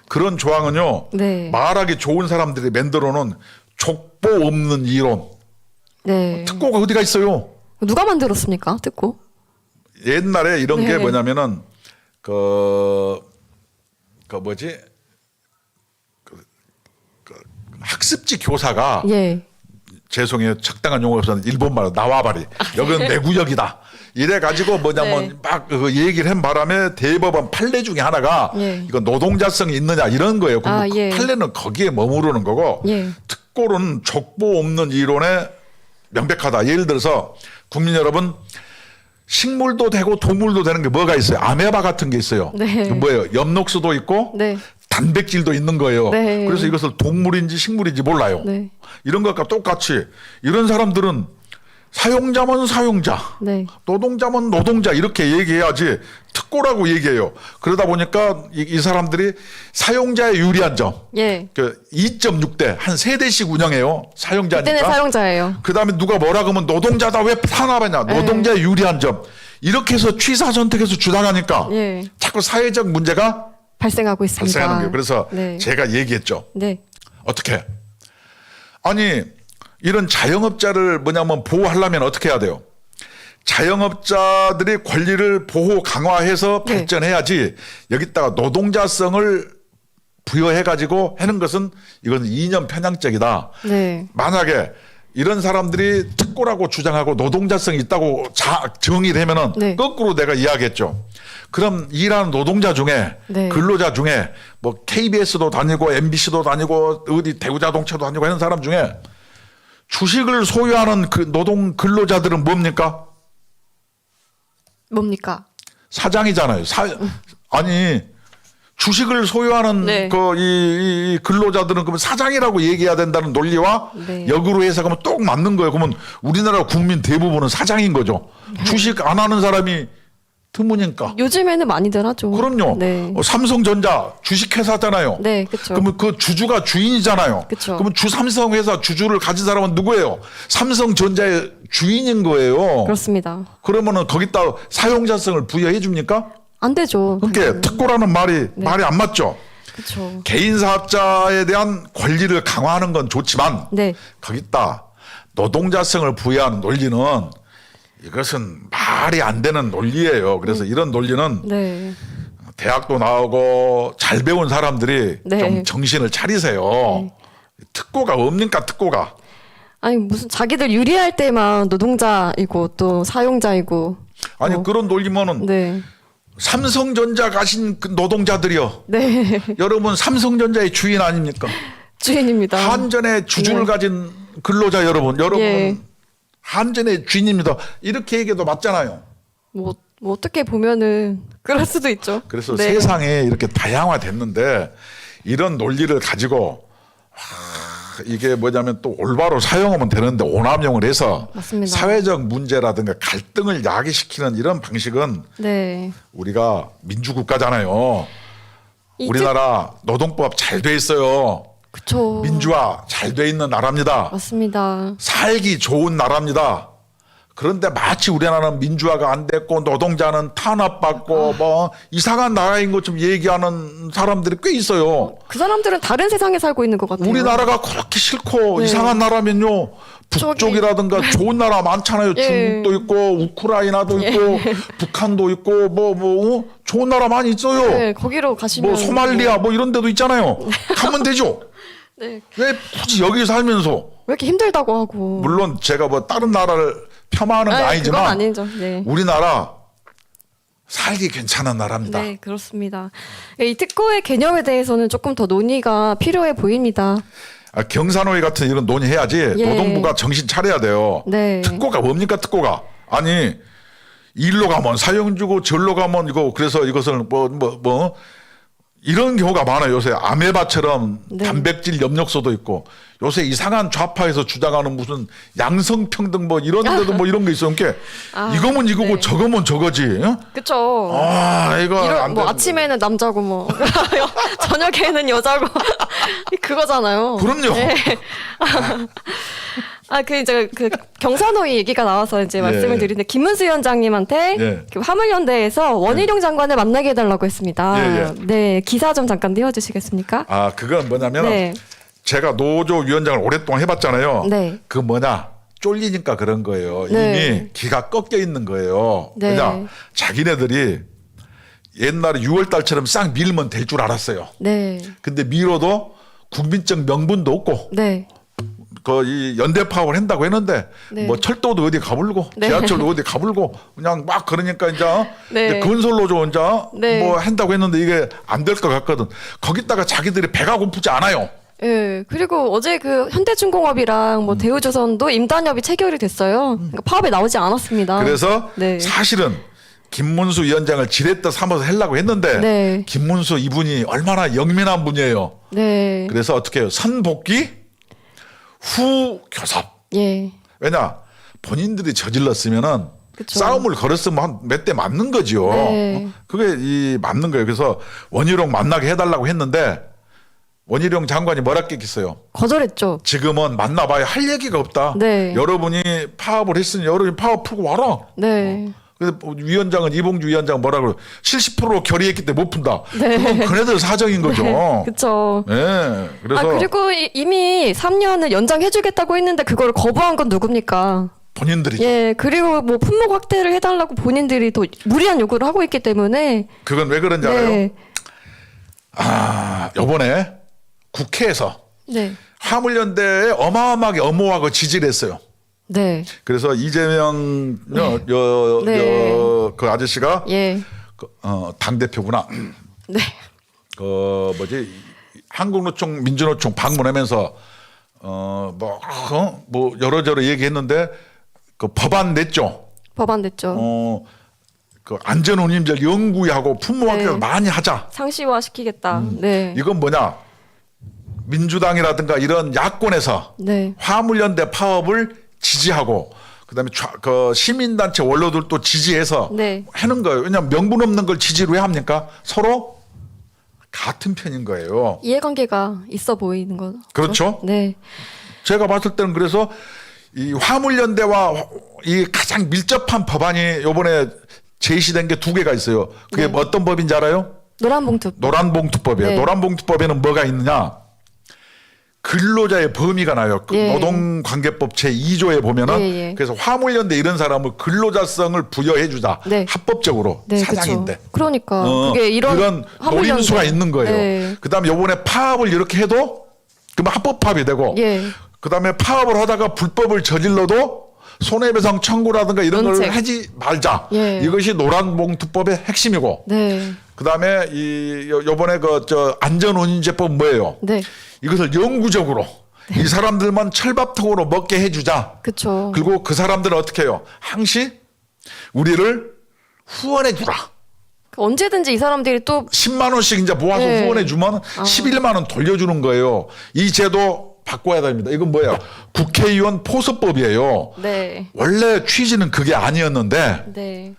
B: 그런 조항은요.
A: 네.
B: 말하기 좋은 사람들이 만들어 놓은 족보 없는 이론.
A: 네.
B: 특고가 어디가 있어요?
A: 누가 만들었습니까? 듣고.
B: 옛날에 이런 게
A: 네.
B: 뭐냐면은 그 뭐지? 학습지 교사가
A: 예.
B: 죄송해요. 적당한 용어 없어서 일본말로 나와바리. 여기는 내 구역이다. 이래 가지고 뭐냐면
A: 네.
B: 막 그 얘기를 한 바람에 대법원 판례 중에 하나가
A: 예.
B: 이건 노동자성이 있느냐 이런 거예요. 그럼
A: 아, 예.
B: 그 판례는 거기에 머무르는 거고
A: 예.
B: 특고는 족보 없는 이론에 명백하다. 예를 들어서 국민 여러분 식물도 되고 동물도 되는 게 뭐가 있어요? 아메바 같은 게 있어요.
A: 네.
B: 그 뭐예요? 엽록소도 있고
A: 네.
B: 단백질도 있는 거예요.
A: 네.
B: 그래서 이것을 동물인지 식물인지 몰라요.
A: 네.
B: 이런 것과 똑같이 이런 사람들은 사용자면 사용자,
A: 네.
B: 노동자면 노동자 이렇게 얘기해야지 특고라고 얘기해요. 그러다 보니까 이 사람들이 사용자의 유리한 점,
A: 예.
B: 그 2.6대 한 3대씩 운영해요.
A: 그때는
B: 사용자니까.
A: 사용자예요.
B: 그다음에 누가 뭐라 그러면 노동자다 왜 탄압하냐. 노동자의 유리한 점. 이렇게 해서 취사 선택해서 주장하니까
A: 예.
B: 자꾸 사회적 문제가
A: 발생하고 있습니다.
B: 발생하는 거예요. 그래서
A: 네.
B: 제가 얘기했죠.
A: 네.
B: 어떻게? 아니 이런 자영업자를 뭐냐면 보호하려면 어떻게 해야 돼요? 자영업자들이 권리를 보호 강화해서
A: 네.
B: 발전해야지 여기다가 노동자성을 부여해 가지고 하는 것은 이건 이념 편향적이다.
A: 네.
B: 만약에 이런 사람들이 특고라고 주장하고 노동자성이 있다고 정의를 하면은
A: 네.
B: 거꾸로 내가 이야기했죠. 그럼 일하는 노동자 중에
A: 네.
B: 근로자 중에 뭐 KBS도 다니고 MBC도 다니고 어디 대우자동차도 다니고 하는 사람 중에 주식을 소유하는 그 노동 근로자들은 뭡니까?
A: 뭡니까?
B: 사장이잖아요. 아니 주식을 소유하는
A: 네.
B: 이 근로자들은 그러면 사장이라고 얘기해야 된다는 논리와
A: 네.
B: 역으로 해석하면 똑 맞는 거예요. 그러면 우리나라 국민 대부분은 사장인 거죠. 주식 안 하는 사람이 드무니까.
A: 요즘에는 많이들 하죠.
B: 그럼요.
A: 네.
B: 삼성전자 주식회사잖아요.
A: 네, 그렇죠.
B: 그러면 그 주주가 주인이잖아요.
A: 그쵸.
B: 그러면 주삼성 회사 주주를 가진 사람은 누구예요? 삼성전자의 주인인 거예요.
A: 그렇습니다.
B: 그러면은 거기다 사용자성을 부여해 줍니까?
A: 안 되죠.
B: 그러니까 특고라는 말이 안 맞죠.
A: 그렇죠.
B: 개인 사업자에 대한 권리를 강화하는 건 좋지만
A: 네.
B: 거기다 노동자성을 부여하는 논리는 이것은 말이 안 되는 논리예요. 그래서 이런 논리는
A: 네.
B: 대학도 나오고 잘 배운 사람들이
A: 네.
B: 좀 정신을 차리세요. 특고가 뭡니까 특고가?
A: 아니 무슨 자기들 유리할 때만 노동자이고 또 사용자이고.
B: 아니 그런 논리면은
A: 네.
B: 삼성전자 가신 그 노동자들이요.
A: 네.
B: 여러분 삼성전자의 주인 아닙니까?
A: 주인입니다.
B: 한전의 주주를
A: 네.
B: 가진 근로자 여러분은
A: 예.
B: 한전의 주인입니다. 이렇게 얘기해도 맞잖아요.
A: 뭐 어떻게 보면은 그럴 수도 있죠.
B: 그래서
A: 네.
B: 세상에 이렇게 다양화됐는데 이런 논리를 가지고 이게 뭐냐면 또 올바로 사용하면 되는데 오남용을 해서
A: 맞습니다.
B: 사회적 문제라든가 갈등을 야기시키는 이런 방식은
A: 네.
B: 우리가 민주국가잖아요.
A: 이
B: 우리나라 노동법 잘 돼 있어요.
A: 그쵸.
B: 민주화 잘 돼 있는 나라입니다.
A: 맞습니다.
B: 살기 좋은 나라입니다. 그런데 마치 우리나라는 민주화가 안 됐고 노동자는 탄압받고 뭐 이상한 나라인 것처럼 얘기하는 사람들이 꽤 있어요.
A: 그 사람들은 다른 세상에 살고 있는 것 같아요.
B: 우리나라가 그렇게 싫고
A: 네.
B: 이상한 나라면요. 북쪽이라든가 좋은 나라 많잖아요.
A: 예.
B: 중국도 있고 우크라이나도 있고 북한도 있고 뭐 좋은 나라 많이 있어요.
A: 네, 거기로 가시면
B: 뭐 소말리아 뭐 이런 데도 있잖아요. 가면 되죠.
A: 네.
B: 왜 굳이 여기 살면서
A: 왜 이렇게 힘들다고 하고.
B: 물론 제가 뭐 다른 나라를 폄하하는 건
A: 네,
B: 아니지만
A: 그건 아니죠. 네.
B: 우리나라 살기 괜찮은 나라입니다.
A: 네, 그렇습니다. 이 특고의 개념에 대해서는 조금 더 논의가 필요해 보입니다.
B: 경사노위 같은 이런 논의해야지
A: 예.
B: 노동부가 정신 차려야 돼요.
A: 네.
B: 특고가 뭡니까 특고가? 아니 일로 가면 사형 주고 절로 가면 이거 그래서 이것을 뭐 이런 경우가 많아요. 요새 아메바처럼
A: 네.
B: 단백질 염력소도 있고 요새 이상한 좌파에서 주장하는 무슨 양성평등 뭐 이런 데도 뭐 이런 게 있어. 그러니까 이거면 이거고
A: 네.
B: 저거면 저거지. 어?
A: 그쵸.
B: 이거
A: 이런
B: 안
A: 뭐
B: 되는
A: 아침에는 남자고 뭐 저녁에는 여자고 그거잖아요.
B: 그럼요.
A: 네. 이제 그 경사노위 얘기가 나와서 이제 말씀을 드리는데 김문수 위원장님한테
B: 예.
A: 그 화물연대에서 원희룡 장관을 만나게 해달라고 했습니다.
B: 예.
A: 네, 기사 좀 잠깐 띄워주시겠습니까?
B: 그건 뭐냐면
A: 네.
B: 제가 노조 위원장을 오랫동안 해봤잖아요.
A: 네.
B: 그 쫄리니까 그런 거예요.
A: 네.
B: 이미 기가 꺾여 있는 거예요.
A: 네.
B: 그냥 자기네들이 옛날에 6월 달처럼 싹 밀면 될 줄 알았어요.
A: 네.
B: 근데 밀어도 국민적 명분도 없고
A: 네.
B: 이 연대 파업을 한다고 했는데
A: 네.
B: 뭐 철도도 어디 가불고
A: 네.
B: 지하철도 어디 가불고 그냥 막 그러니까 이제
A: 네.
B: 건설로조 이제
A: 네.
B: 뭐 한다고 했는데 이게 안 될 것 같거든. 거기다가 자기들이 배가 고프지 않아요.
A: 예, 그리고 어제 그 현대중공업이랑 뭐 대우조선도 임단협이 체결이 됐어요. 그러니까 파업에 나오지 않았습니다.
B: 그래서
A: 네.
B: 사실은 김문수 위원장을 지렛대 삼아서 하려고 했는데
A: 네.
B: 김문수 이분이 얼마나 영민한 분이에요.
A: 네.
B: 그래서 어떻게 해요? 선복귀 후 교섭.
A: 예.
B: 왜냐 본인들이 저질렀으면은
A: 그쵸.
B: 싸움을 걸었으면 한 몇 대 맞는 거죠.
A: 네.
B: 그게 맞는 거예요. 그래서 원희룡 만나게 해달라고 했는데 원희룡 장관이 뭐라 겠겠어요?
A: 거절했죠.
B: 지금은 만나봐야 할 얘기가 없다.
A: 네.
B: 여러분이 파업을 했으니 여러분이 파업 풀고 와라.
A: 네.
B: 그래서 위원장은 이봉주 위원장 뭐라 그래요? 70% 결의했기 때문에 못 푼다.
A: 네.
B: 그건 그네들 사정인 거죠.
A: 그쵸.
B: 네. 그래서
A: 그리고 이미 3년을 연장해주겠다고 했는데 그걸 거부한 건 누굽니까?
B: 본인들이
A: 예, 그리고 뭐 품목 확대를 해달라고 본인들이 더 무리한 요구를 하고 있기 때문에.
B: 그건 왜 그런지 알아요?
A: 네.
B: 이번에 국회에서
A: 네.
B: 화물연대에 어마어마하게 엄호하고 지지를 했어요.
A: 네.
B: 그래서 이재명
A: 네.
B: 그 아저씨가
A: 예.
B: 당 대표구나.
A: 네.
B: 한국노총 민주노총 방문하면서 여러저러 얘기했는데 그 법안 냈죠.
A: 법안 됐죠.
B: 그 안전운임제를 연구하고 품목학교
A: 네.
B: 많이 하자.
A: 상시화 시키겠다. 네.
B: 이건 뭐냐? 민주당이라든가 이런 야권에서
A: 네.
B: 화물연대 파업을 지지하고 그다음에 그 시민단체 원로들도 지지해서
A: 네.
B: 하는 거예요. 왜냐하면 명분 없는 걸 지지를 왜 합니까? 서로 같은 편인 거예요.
A: 이해관계가 있어 보이는 거죠.
B: 그렇죠?
A: 네.
B: 제가 봤을 때는 그래서 이 화물연대와 이 가장 밀접한 법안이 이번에 제시된 게 두 개가 있어요. 그게
A: 네.
B: 어떤 법인지 알아요?
A: 노란봉투.
B: 노란봉투법이에요.
A: 네.
B: 노란봉투법에는 뭐가 있느냐? 근로자의 범위가 나요. 그
A: 예.
B: 노동관계법 제2조에 보면은
A: 예, 예.
B: 그래서 화물연대 이런 사람을 근로자성을 부여해 주자.
A: 네.
B: 합법적으로
A: 네,
B: 사장인데.
A: 그쵸. 그러니까 그게 이런 화물연대.
B: 노림수가 있는 거예요.
A: 네.
B: 그다음에 요번에 파업을 이렇게 해도 그러면 합법 파업이 되고
A: 예.
B: 그다음에 파업을 하다가 불법을 저질러도 손해배상 청구라든가 이런 걸
A: 면책.
B: 하지 말자.
A: 예.
B: 이것이 노란봉투법의 핵심이고.
A: 네.
B: 그다음에 요번에 그 저 안전운임제법 뭐예요?
A: 네.
B: 이것을 영구적으로 이 사람들만 철밥통으로 먹게 해주자.
A: 그렇죠.
B: 그리고 그 사람들은 어떻게 해요? 항시 우리를 후원해 주라.
A: 언제든지 이 사람들이 또
B: 10만 원씩 이제 모아서
A: 네.
B: 후원해 주면 11만 원 돌려주는 거예요. 이 제도 바꿔야 됩니다. 이건 뭐예요? 국회의원 포섭법이에요.
A: 네.
B: 원래 취지는 그게 아니었는데
A: 네.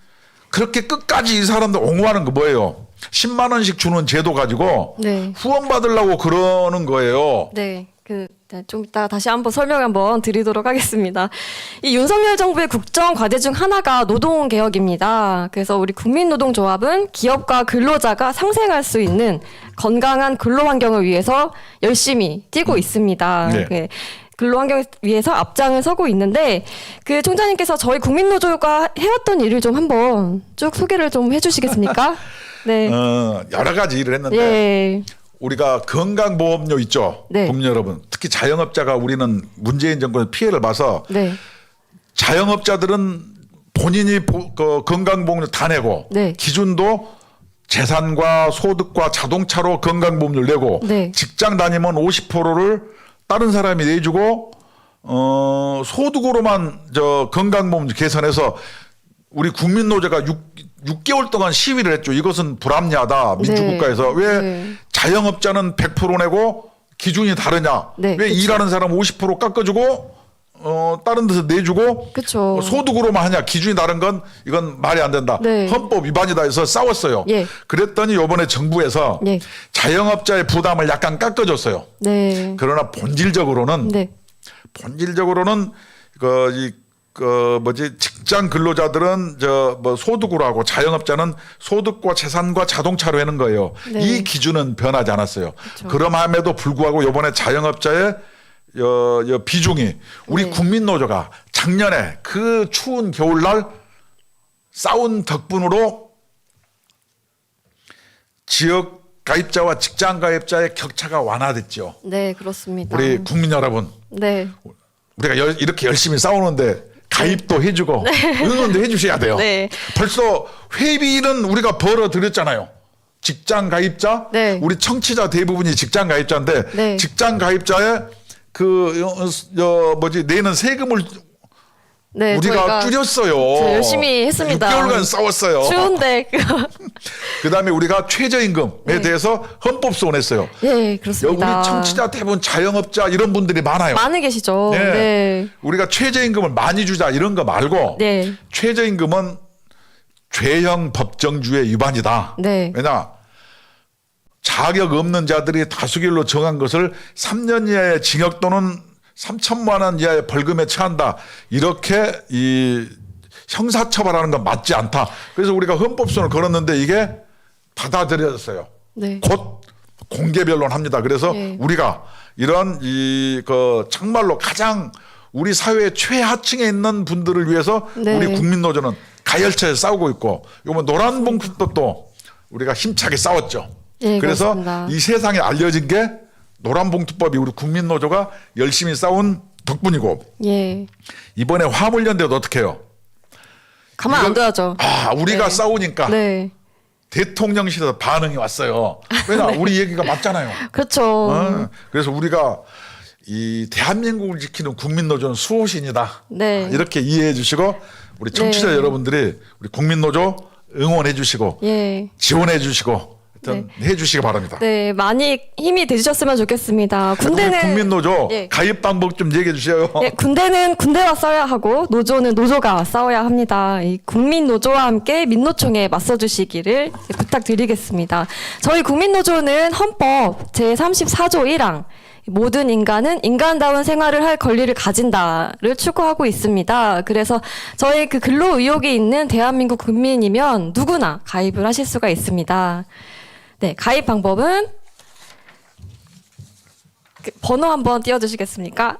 B: 그렇게 끝까지 이 사람들 옹호하는 거 뭐예요? 10만 원씩 주는 제도 가지고
A: 네.
B: 후원 받으려고 그러는 거예요.
A: 네. 좀 이따가 다시 한번 설명 한번 드리도록 하겠습니다. 이 윤석열 정부의 국정 과제 중 하나가 노동개혁입니다. 그래서 우리 국민노동조합은 기업과 근로자가 상생할 수 있는 건강한 근로환경을 위해서 열심히 뛰고 있습니다.
B: 네.
A: 네. 근로환경을 위해서 앞장을 서고 있는데 그 총장님께서 저희 국민노조가 해왔던 일을 좀 한번 쭉 소개를 좀 해주시겠습니까? 네.
B: 여러 가지 일을 했는데
A: 예.
B: 우리가 건강보험료 있죠.
A: 네.
B: 국민 여러분. 특히 자영업자가 우리는 문재인 정권의 피해를 봐서
A: 네.
B: 자영업자들은 본인이 그 건강보험료 다 내고
A: 네.
B: 기준도 재산과 소득과 자동차로 건강보험료를 내고
A: 네.
B: 직장 다니면 50%를 다른 사람이 내주고 소득으로만 저 건강보험료 계산해서 우리 국민노조가 6개월 동안 시위를 했죠. 이것은 불합리하다. 민주국가에서. 왜
A: 네.
B: 자영업자는 100% 내고 기준이 다르냐.
A: 네,
B: 왜
A: 그쵸.
B: 일하는 사람 50% 깎아주고 다른 데서 내주고
A: 그쵸.
B: 소득으로만 하냐. 기준이 다른 건 이건 말이 안 된다.
A: 네.
B: 헌법 위반이다 해서 싸웠어요.
A: 예.
B: 그랬더니 이번에 정부에서
A: 예.
B: 자영업자의 부담을 약간 깎아줬어요.
A: 네.
B: 그러나 본질적으로는
A: 네.
B: 직장 근로자들은 뭐 소득으로 하고 자영업자는 소득과 재산과 자동차로 하는 거예요.
A: 네.
B: 이 기준은 변하지 않았어요. 그럼에도 불구하고 이번에 자영업자의 비중이 우리
A: 네.
B: 국민노조가 작년에 그 추운 겨울날 싸운 덕분으로 지역 가입자와 직장 가입자의 격차가 완화됐죠.
A: 네, 그렇습니다.
B: 우리 국민 여러분.
A: 네.
B: 우리가 이렇게 열심히 싸우는데 가입도 해주고 응원도 해주셔야 돼요.
A: 네.
B: 벌써 회비는 우리가 벌어들였잖아요. 직장 가입자,
A: 네.
B: 우리 청취자 대부분이 직장 가입자인데
A: 네.
B: 직장 가입자의 내는 세금을
A: 네,
B: 우리가
A: 저희가
B: 줄였어요.
A: 열심히 했습니다.
B: 6개월간 싸웠어요.
A: 추운데.
B: 그다음에 우리가 최저임금에
A: 네.
B: 대해서 헌법 소원했어요.
A: 예,
B: 우리
A: 그렇습니다.
B: 청취자 대부분 자영업자 이런 분들이 많아요.
A: 많이 계시죠.
B: 네.
A: 네.
B: 우리가 최저임금을 많이 주자 이런 거 말고
A: 네.
B: 최저임금은 죄형 법정주의 위반이다.
A: 네.
B: 왜냐 자격 없는 자들이 다수결로 정한 것을 3년 이하의 징역 또는 3천만 원 이하의 벌금에 처한다. 이렇게 이 형사처벌하는 건 맞지 않다. 그래서 우리가 헌법소원을 걸었는데 이게 받아들여졌어요.
A: 네.
B: 곧 공개 변론합니다. 그래서
A: 네.
B: 우리가 이런 정말로 가장 우리 사회의 최하층에 있는 분들을 위해서
A: 네.
B: 우리 국민노조는 가열차에 싸우고 있고 요번 노란봉투법도 우리가 힘차게 싸웠죠.
A: 네,
B: 그래서
A: 그렇습니다.
B: 이 세상에 알려진 게 노란봉투법이 우리 국민노조가 열심히 싸운 덕분이고
A: 예.
B: 이번에 화물연대도 어떻게 해요?
A: 가만 안 둬야죠.
B: 우리가
A: 네.
B: 싸우니까
A: 네.
B: 대통령실에서 반응이 왔어요. 왜냐 우리 얘기가 맞잖아요.
A: 그렇죠.
B: 그래서 우리가 이 대한민국을 지키는 국민노조는 수호신이다.
A: 네.
B: 이렇게 이해해 주시고 우리 청취자
A: 네.
B: 여러분들이 우리 국민노조 응원해 주시고
A: 예.
B: 지원해 주시고 하여튼 해 주시기 바랍니다.
A: 네, 많이 힘이 되주셨으면 좋겠습니다.
B: 우리
A: 군대는
B: 국민노조
A: 예.
B: 가입 방법 좀 얘기해 주세요.
A: 예, 군대는 군대와 싸워야 하고 노조는 노조가 싸워야 합니다. 이 국민노조와 함께 민노총에 맞서주시기를 부탁드리겠습니다. 저희 국민노조는 헌법 제34조 1항 모든 인간은 인간다운 생활을 할 권리를 가진다를 추구하고 있습니다. 그래서 저희 그 근로 의욕이 있는 대한민국 국민이면 누구나 가입을 하실 수가 있습니다. 네, 가입 방법은 그 번호 한번 띄워주시겠습니까?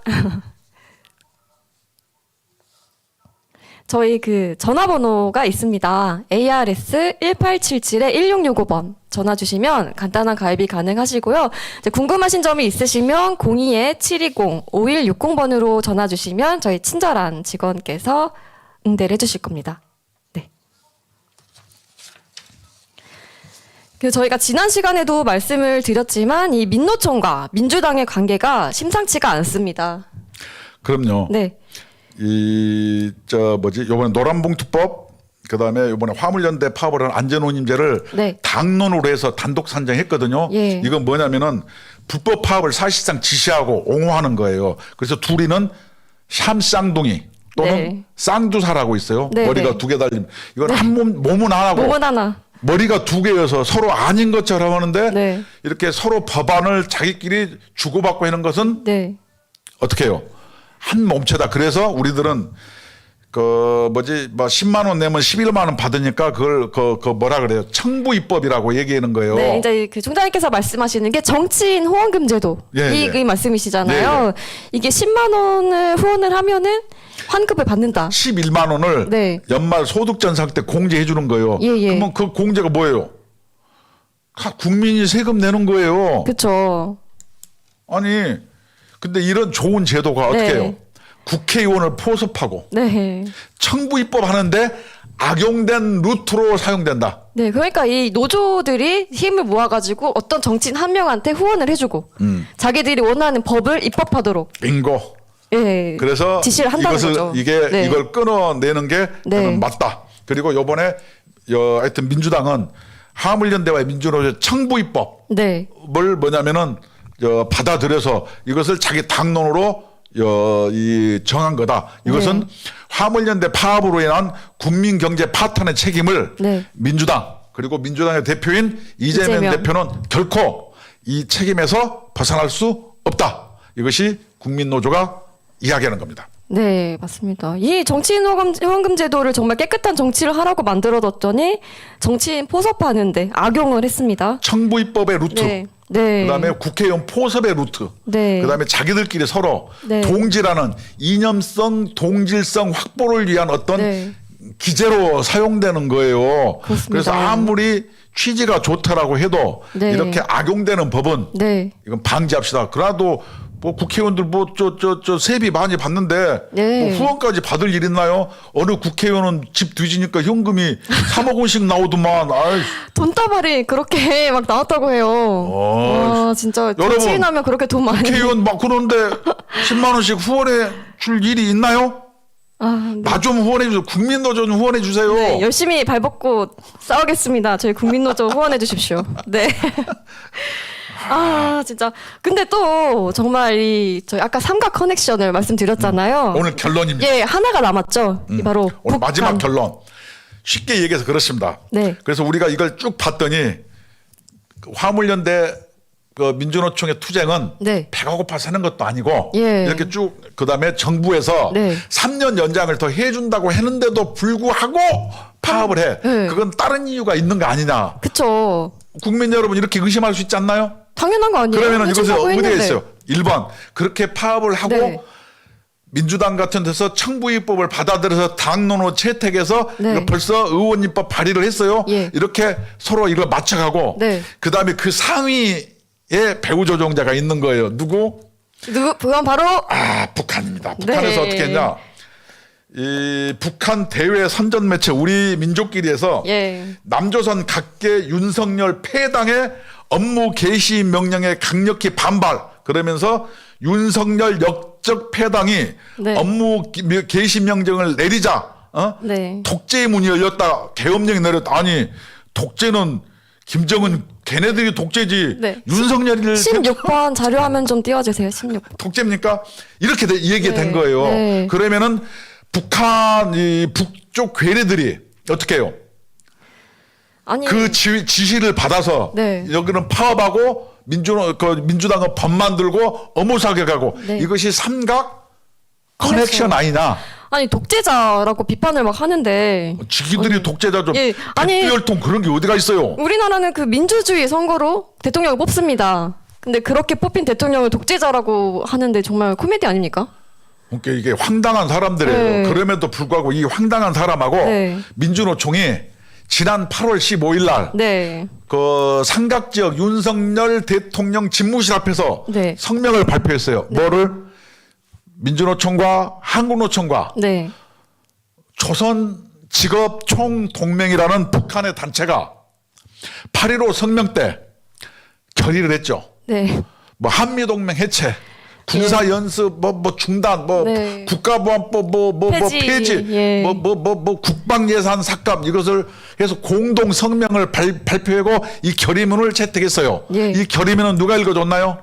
A: 저희 그 전화번호가 있습니다. ARS 1877-1665번 전화 주시면 간단한 가입이 가능하시고요. 이제 궁금하신 점이 있으시면 02-720-5160번으로 전화 주시면 저희 친절한 직원께서 응대를 해주실 겁니다. 네. 그 저희가 지난 시간에도 말씀을 드렸지만 이 민노총과 민주당의 관계가 심상치가 않습니다.
B: 그럼요.
A: 네.
B: 요번에 노란봉투법 그다음에 요번에 화물연대 파업을 한 안전운임제를
A: 네.
B: 당론으로 해서 단독 산정했거든요.
A: 예.
B: 이건 뭐냐면은 불법 파업을 사실상 지시하고 옹호하는 거예요. 그래서 둘이는 샴쌍둥이 또는
A: 네.
B: 쌍두사라고 있어요.
A: 네,
B: 머리가
A: 네.
B: 두 개 달린 이건 한 몸은 하나고
A: 몸은 하나.
B: 머리가 두 개여서 서로 아닌 것처럼 하는데
A: 네.
B: 이렇게 서로 법안을 자기끼리 주고받고 하는 것은
A: 네.
B: 어떻게 해요? 한 몸체다. 그래서 우리들은 뭐 10만 원 내면 11만 원 받으니까 그걸 뭐라 그래요? 청부 입법이라고 얘기하는 거예요.
A: 네, 이제 그 총장님께서 말씀하시는 게 정치인 후원금제도
B: 예,
A: 이
B: 예.
A: 말씀이시잖아요.
B: 네,
A: 이게 10만 원을 후원을 하면은 환급을 받는다.
B: 11만 원을
A: 네.
B: 연말 소득전상 때 공제해 주는 거예요.
A: 예, 예.
B: 그러면 그 공제가 뭐예요? 국민이 세금 내는 거예요.
A: 그렇죠.
B: 아니 근데 이런 좋은 제도가 어떻게
A: 네.
B: 해요? 국회의원을 포섭하고
A: 네.
B: 청부 입법 하는데 악용된 루트로 사용된다.
A: 네, 그러니까 이 노조들이 힘을 모아가지고 어떤 정치인 한 명한테 후원을 해주고 자기들이 원하는 법을 입법하도록
B: 빙고.
A: 예,
B: 그래서
A: 지시를 한다는 거죠. 네.
B: 이걸 끊어내는 게
A: 네.
B: 저는 맞다. 그리고 요번에 하여튼 민주당은 화물연대와 민주노조 청부 입법을
A: 네.
B: 뭐냐면은 받아들여서 이것을 자기 당론으로 정한 거다. 이것은
A: 네.
B: 화물연대 파업으로 인한 국민 경제 파탄의 책임을
A: 네.
B: 민주당 그리고 민주당의 대표인 이재명 대표는 결코 이 책임에서 벗어날 수 없다. 이것이 국민노조가 이야기하는 겁니다.
A: 네, 맞습니다. 이 정치인 후원금 제도를 정말 깨끗한 정치를 하라고 만들어뒀더니 정치인 포섭하는데 악용을 했습니다.
B: 청부 입법의 루트.
A: 네. 네.
B: 그다음에 국회의원 포섭의 루트.
A: 네.
B: 그다음에 자기들끼리 서로
A: 네.
B: 동지라는 이념성, 동질성 확보를 위한 어떤
A: 네.
B: 기재로 사용되는 거예요.
A: 그렇습니다.
B: 그래서 아무리 취지가 좋다라고 해도
A: 네.
B: 이렇게 악용되는 법은
A: 네.
B: 이건 방지합시다. 그래도 뭐 국회의원들 세비 많이 받는데
A: 네.
B: 뭐 후원까지 받을 일 있나요? 어느 국회의원은 집 뒤지니까 현금이 3억 원씩 나오더만. 아이.
A: 돈다발이 그렇게 막 나왔다고 해요. 와, 진짜
B: 여러분,
A: 정치인 하면 그렇게 돈 많이.
B: 국회의원 막 그러는데 10만 원씩 후원해 줄 일이 있나요?
A: 아, 네.
B: 나 좀 후원해 주세요. 국민노조 좀 후원해 주세요.
A: 네, 열심히 발벗고 싸우겠습니다. 저희 국민노조 후원해 주십시오. 네. 아, 진짜. 근데 또 정말 저희 아까 삼각 커넥션을 말씀드렸잖아요.
B: 오늘 결론입니다.
A: 예, 하나가 남았죠. 이 바로
B: 오늘
A: 북한.
B: 마지막 결론. 쉽게 얘기해서 그렇습니다.
A: 네.
B: 그래서 우리가 이걸 쭉 봤더니 화물연대 민주노총의 투쟁은
A: 네.
B: 배가 고파 사는 것도 아니고
A: 예.
B: 이렇게 쭉 그다음에 정부에서
A: 네.
B: 3년 연장을 더 해준다고 했는데도 불구하고 파업을 해.
A: 네.
B: 그건 다른 이유가 있는 거 아니냐.
A: 그쵸.
B: 국민 여러분 이렇게 의심할 수 있지 않나요?
A: 당연한 거 아니에요?
B: 그러면 이것은
A: 해준다고
B: 의대에
A: 했는데.
B: 있어요. 1번 그렇게 파업을 하고
A: 네.
B: 민주당 같은 데서 청부입법을 받아들여서 당론으로 채택해서
A: 네.
B: 이거 벌써 의원입법 발의를 했어요.
A: 예.
B: 이렇게 서로 이걸 맞춰가고
A: 네.
B: 그다음에 그 상위에 배후 조종자가 있는 거예요. 누구?
A: 그건 바로
B: 북한입니다. 북한에서
A: 네.
B: 어떻게 했냐? 이 북한 대외 선전 매체 우리 민족끼리에서
A: 예.
B: 남조선 각계 윤석열 패당의 업무 개시 명령에 강력히 반발. 그러면서 윤석열 역적 패당이
A: 네.
B: 업무 개시 명령을 내리자
A: 네.
B: 독재의 문이 열렸다. 계엄령이 내렸다. 아니 독재는 김정은 걔네들이 독재지.
A: 네.
B: 윤석열이를
A: 16번 자료화면 좀 띄워주세요. 16번.
B: 독재입니까? 이렇게 이 얘기가 된
A: 네.
B: 거예요.
A: 네.
B: 그러면은 북한 이 북쪽 괴뢰들이 어떻게 해요?
A: 아니
B: 그 지시를 받아서
A: 네.
B: 여기는 파업하고 민주당은 법 만들고 업무 사격하고
A: 네.
B: 이것이 삼각 커넥션 아니냐?
A: 아니 독재자라고 비판을 막 하는데
B: 지기들이 독재자죠.
A: 예, 아니-
B: 백두혈통 그런 게 어디가 있어요?
A: 우리나라는 그 민주주의 선거로 대통령을 뽑습니다. 근데 그렇게 뽑힌 대통령을 독재자라고 하는데 정말 코미디 아닙니까?
B: 그러니까 이게 황당한 사람들이에요.
A: 네.
B: 그럼에도 불구하고 이 황당한 사람하고
A: 네.
B: 민주노총이 지난 8월 15일 날
A: 네.
B: 그 삼각지역 윤석열 대통령 집무실 앞에서
A: 네.
B: 성명을 발표했어요. 뭐를? 민주노총과 한국노총과
A: 네.
B: 조선직업총동맹이라는 북한의 단체가 8.15 성명 때 결의를 했죠.
A: 네.
B: 뭐 한미동맹 해체, 군사연습 뭐 중단, 뭐
A: 네.
B: 국가보안법 뭐 폐지,
A: 예.
B: 뭐 국방예산 삭감 이것을 해서 공동 성명을 발표하고 이 결의문을 채택했어요.
A: 예.
B: 이 결의문은 누가 읽어줬나요?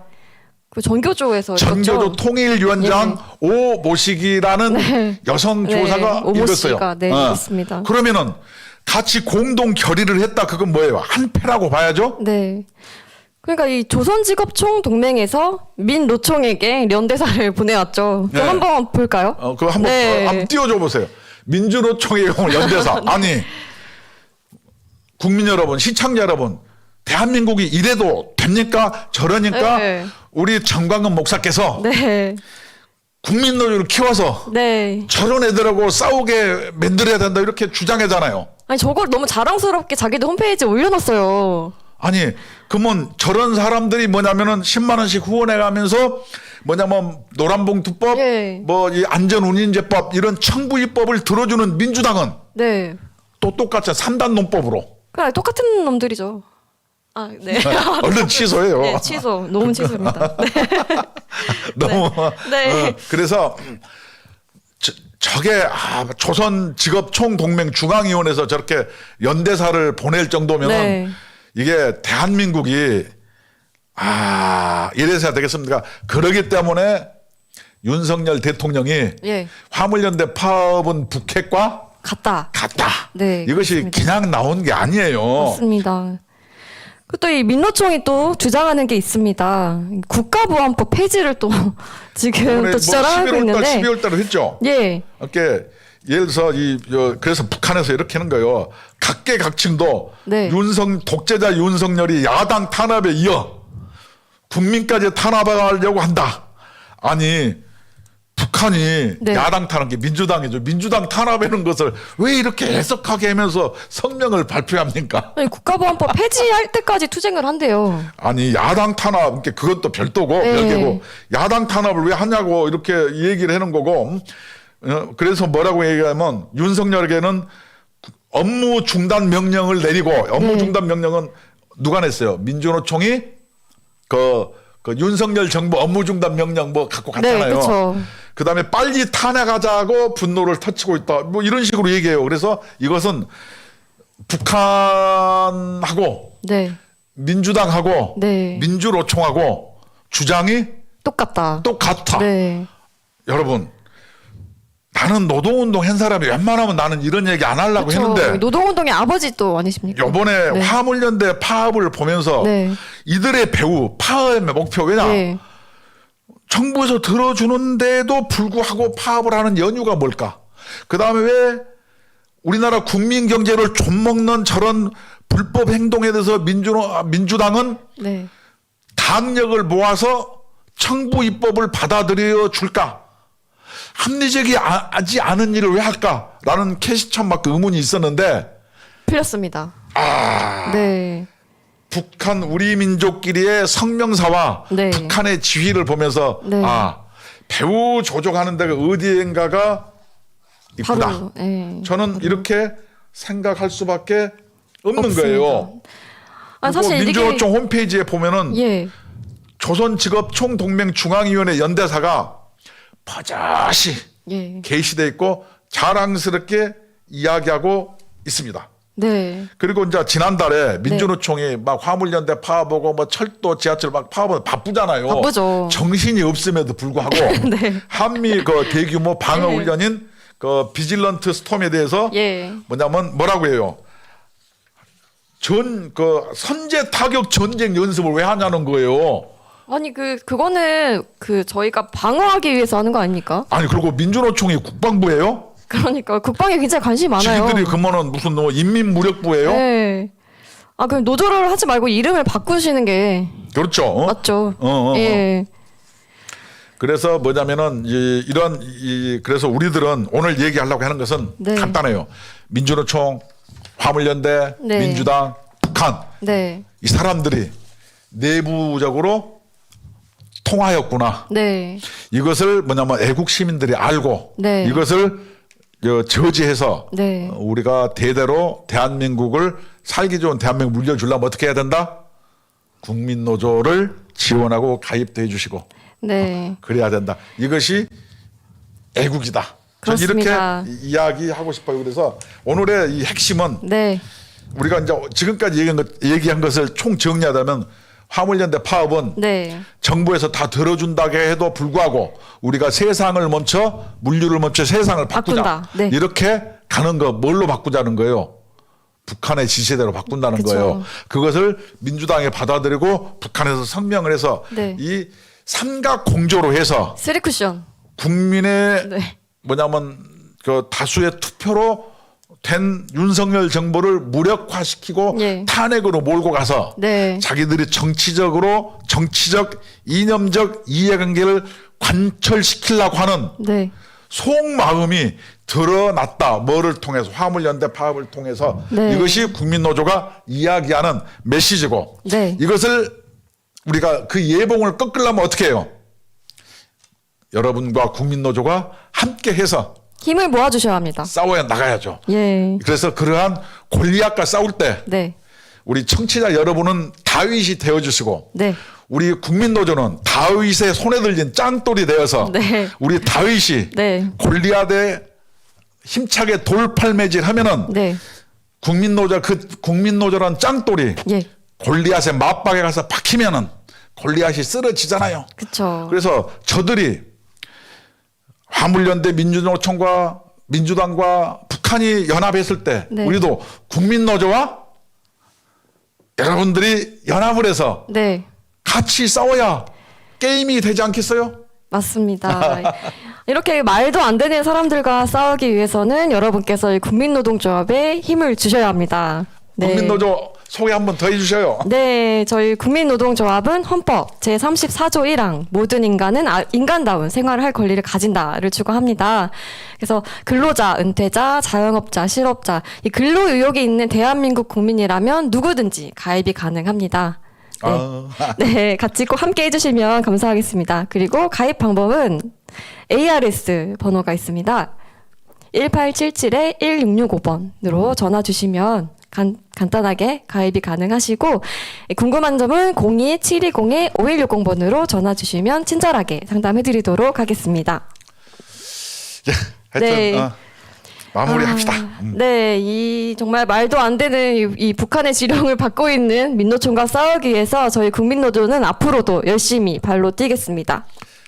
A: 그 전교조에서
B: 전교조
A: 읽었죠?
B: 통일위원장 오모식이라는
A: 네.
B: 여성
A: 네,
B: 조사가
A: 오모
B: 읽었어요.
A: 씨가, 네, 읽었습니다.
B: 그러면은 같이 공동 결의를 했다. 그건 뭐예요? 한패라고 봐야죠.
A: 네. 그러니까 이 조선직업총동맹에서 민노총에게 연대사를 보내왔죠.
B: 네.
A: 그거 한번 볼까요?
B: 그거 한번
A: 네.
B: 한번 띄워줘 보세요. 민주노총의 연대사. 아니 국민 여러분, 시청자 여러분, 대한민국이 이래도 됩니까? 저러니까
A: 네.
B: 우리 정광훈 목사께서
A: 네.
B: 국민 노조를 키워서
A: 네.
B: 저런 애들하고 싸우게 만들어야 된다 이렇게 주장하잖아요.
A: 아니 저걸 너무 자랑스럽게 자기들 홈페이지에 올려놨어요.
B: 아니 그러면 저런 사람들이 뭐냐면은 10만 원씩 후원해가면서 뭐냐면 노란봉투법,
A: 예.
B: 뭐 이 안전운임제법 이런 청부입법을 들어주는 민주당은
A: 네.
B: 또 똑같이 3단 논법으로
A: 그냥 똑같은 놈들이죠. 아, 네.
B: 얼른 취소해요.
A: 네, 취소. 너무 취소입니다. 네.
B: 너무
A: 네.
B: 그래서 저게 조선직업총동맹 중앙위원회에서 저렇게 연대사를 보낼 정도면
A: 네.
B: 이게 대한민국이 이래서야 되겠습니까? 그러기 때문에 윤석열 대통령이
A: 예.
B: 화물연대 파업은 북핵과
A: 갔다.
B: 같다.
A: 네,
B: 이것이
A: 그렇습니다.
B: 그냥 나온 게 아니에요.
A: 맞습니다. 또 이 민노총이 또 주장하는 게 있습니다. 국가보안법 폐지를 또 지금
B: 이번에
A: 또 주장을 하고
B: 11월 달,
A: 있는데.
B: 12월 달에 했죠.
A: 예.
B: 이렇게 예를 들어서 그래서 북한에서 이렇게 하는 거예요. 각계각층도
A: 네.
B: 독재자 윤석열이 야당 탄압에 이어 국민까지 탄압하려고 한다. 아니 북한이
A: 네.
B: 야당 탄압이 민주당이죠. 민주당 탄압하는 것을 왜 이렇게 해석하게 하면서 성명을 발표합니까?
A: 아니, 국가보안법 폐지할 때까지 투쟁을 한대요.
B: 아니 야당 탄압 그것도 별도고
A: 네.
B: 별개고 야당 탄압을 왜 하냐고 이렇게 얘기를 하는 거고 그래서 뭐라고 얘기하면 윤석열에게는 업무 중단 명령을 내리고 업무
A: 네.
B: 중단 명령은 누가 냈어요? 민주노총이 그 윤석열 정부 업무 중단 명령 뭐 갖고 갔잖아요.
A: 네, 그렇죠.
B: 그다음에 빨리 탄핵하자고 분노를 터치고 있다. 뭐 이런 식으로 얘기해요. 그래서 이것은 북한하고
A: 네.
B: 민주당하고
A: 네.
B: 민주노총하고 주장이
A: 똑같다.
B: 똑같아.
A: 네.
B: 여러분 나는 노동운동 한 사람이 웬만하면 나는 이런 얘기 안 하려고
A: 그렇죠.
B: 했는데
A: 노동운동의 아버지 또 아니십니까?
B: 요번에
A: 네.
B: 화물연대 파업을 보면서
A: 네.
B: 이들의 배후 파업의 목표 왜냐
A: 네.
B: 정부에서 들어주는데도 불구하고 파업을 하는 연유가 뭘까? 그 다음에 왜 우리나라 국민 경제를 좀먹는 저런 불법 행동에 대해서 민주당은
A: 네.
B: 당력을 모아서 청부 입법을 받아들여 줄까? 합리적이지 않은 일을 왜 할까라는 캐시천막 의문이 있었는데
A: 풀렸습니다. 네.
B: 북한 우리 민족끼리의 성명사와
A: 네.
B: 북한의 지휘를 보면서
A: 네.
B: 배후 조종하는 데가 어디엔가가 있구나.
A: 바로. 네.
B: 저는 이렇게 생각할 수밖에 없는
A: 없습니다.
B: 거예요.
A: 아,
B: 그리고
A: 사실
B: 민주노총 홈페이지에 보면은
A: 예.
B: 조선직업총동맹 중앙위원회 연대사가 버젓이
A: 예.
B: 게시돼 있고 자랑스럽게 이야기하고 있습니다.
A: 네.
B: 그리고 이제 지난달에 민주노총이 막 화물연대 파업하고 뭐 철도 지하철 막 파업은 바쁘잖아요.
A: 바쁘죠.
B: 정신이 없음에도 불구하고
A: 네.
B: 한미 그 대규모 방어
A: 네.
B: 훈련인 그 비질런트 스톰에 대해서
A: 예.
B: 뭐냐면 뭐라고 해요? 그 선제 타격 전쟁 연습을 왜 하냐는 거예요.
A: 아니 그거는 저희가 방어하기 위해서 하는 거 아닙니까?
B: 아니 그리고 민주노총이 국방부예요?
A: 그러니까 국방에 굉장히 관심이 많아요.
B: 지들이 그러면은 무슨 뭐 인민무력부예요?
A: 네. 아 그럼 노조를 하지 말고 이름을 바꾸시는 게
B: 그렇죠. 어?
A: 맞죠.
B: 어.
A: 예.
B: 그래서 뭐냐면은 그래서 우리들은 오늘 얘기하려고 하는 것은
A: 네.
B: 간단해요. 민주노총, 화물연대,
A: 네.
B: 민주당, 북한
A: 네.
B: 이 사람들이 내부적으로 통하였구나.
A: 네.
B: 이것을 뭐냐면 애국 시민들이 알고
A: 네.
B: 이것을 저지해서
A: 네.
B: 우리가 대대로 대한민국을 살기 좋은 대한민국 물려주려면 어떻게 해야 된다? 국민노조를 지원하고 가입도 해주시고
A: 네.
B: 그래야 된다. 이것이 애국이다. 저는
A: 그렇습니다.
B: 이렇게 이야기하고 싶어요. 그래서 오늘의 이 핵심은
A: 네.
B: 우리가 이제 지금까지 얘기한 것을 총 정리하자면 화물연대 파업은
A: 네.
B: 정부에서 다 들어준다고 해도 불구하고 우리가 세상을 멈춰 물류를 멈춰 세상을 바꾸자.
A: 바꾼다. 네.
B: 이렇게 가는 거 뭘로 바꾸자는 거예요? 북한의 지시대로 바꾼다는
A: 그쵸.
B: 거예요. 그것을 민주당이 받아들이고 북한에서 성명을 해서
A: 네.
B: 이 삼각 공조로 해서
A: 쓰리 쿠션.
B: 국민의
A: 네.
B: 뭐냐면 그 다수의 투표로 된 윤석열 정부를 무력화시키고
A: 예.
B: 탄핵으로 몰고 가서
A: 네.
B: 자기들이 정치적 이념적 이해관계를 관철시키려고 하는
A: 네.
B: 속마음이 드러났다. 뭐를 통해서 화물연대 파업을 통해서
A: 네.
B: 이것이 국민노조가 이야기하는 메시지고
A: 네.
B: 이것을 우리가 그 예봉을 꺾으려면 어떻게 해요? 여러분과 국민노조가 함께 해서
A: 힘을 모아주셔야 합니다.
B: 싸워야 나가야죠.
A: 예.
B: 그래서 그러한 골리앗과 싸울 때
A: 네.
B: 우리 청취자 여러분은 다윗이 되어주시고
A: 네.
B: 우리 국민노조는 다윗의 손에 들린 짱돌이 되어서
A: 네.
B: 우리 다윗이
A: 네.
B: 골리앗에 힘차게 돌팔매질하면은
A: 네.
B: 국민노조란 짱돌이
A: 예.
B: 골리앗의 맞박에 가서 박히면은 골리앗이 쓰러지잖아요.
A: 그쵸.
B: 그래서 저들이 화물연대 민주노총과 민주당과 북한이 연합했을 때
A: 네.
B: 우리도 국민노조와 여러분들이 연합을 해서
A: 네.
B: 같이 싸워야 게임이 되지 않겠어요?
A: 맞습니다. 이렇게 말도 안 되는 사람들과 싸우기 위해서는 여러분께서 이 국민노동조합에 힘을 주셔야 합니다. 네.
B: 국민노조 소개 한번 더 해주셔요.
A: 네, 저희 국민노동조합은 헌법 제34조 1항 모든 인간은 인간다운 생활을 할 권리를 가진다를 추구합니다. 그래서 근로자, 은퇴자, 자영업자, 실업자 이 근로 의욕이 있는 대한민국 국민이라면 누구든지 가입이 가능합니다. 네. 네, 같이 꼭 함께 해주시면 감사하겠습니다. 그리고 가입 방법은 ARS 번호가 있습니다. 1877-1665번으로 전화 주시면 간단하게 가입이 가능하시고 궁금한 점은 02-720-5160번으로 전화 주시면 친절하게 상담해드리도록 하겠습니다.
B: 하여튼
A: 네.
B: 마무리합시다.
A: 네, 이 정말 말도 안 되는 이 북한의 지령을 받고 있는 민노총과 싸우기 위해서 저희 국민노조는 앞으로도 열심히 발로 뛰겠습니다.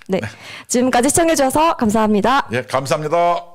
A: 네, 지금까지 시청해주셔서 감사합니다.
B: 예, 감사합니다.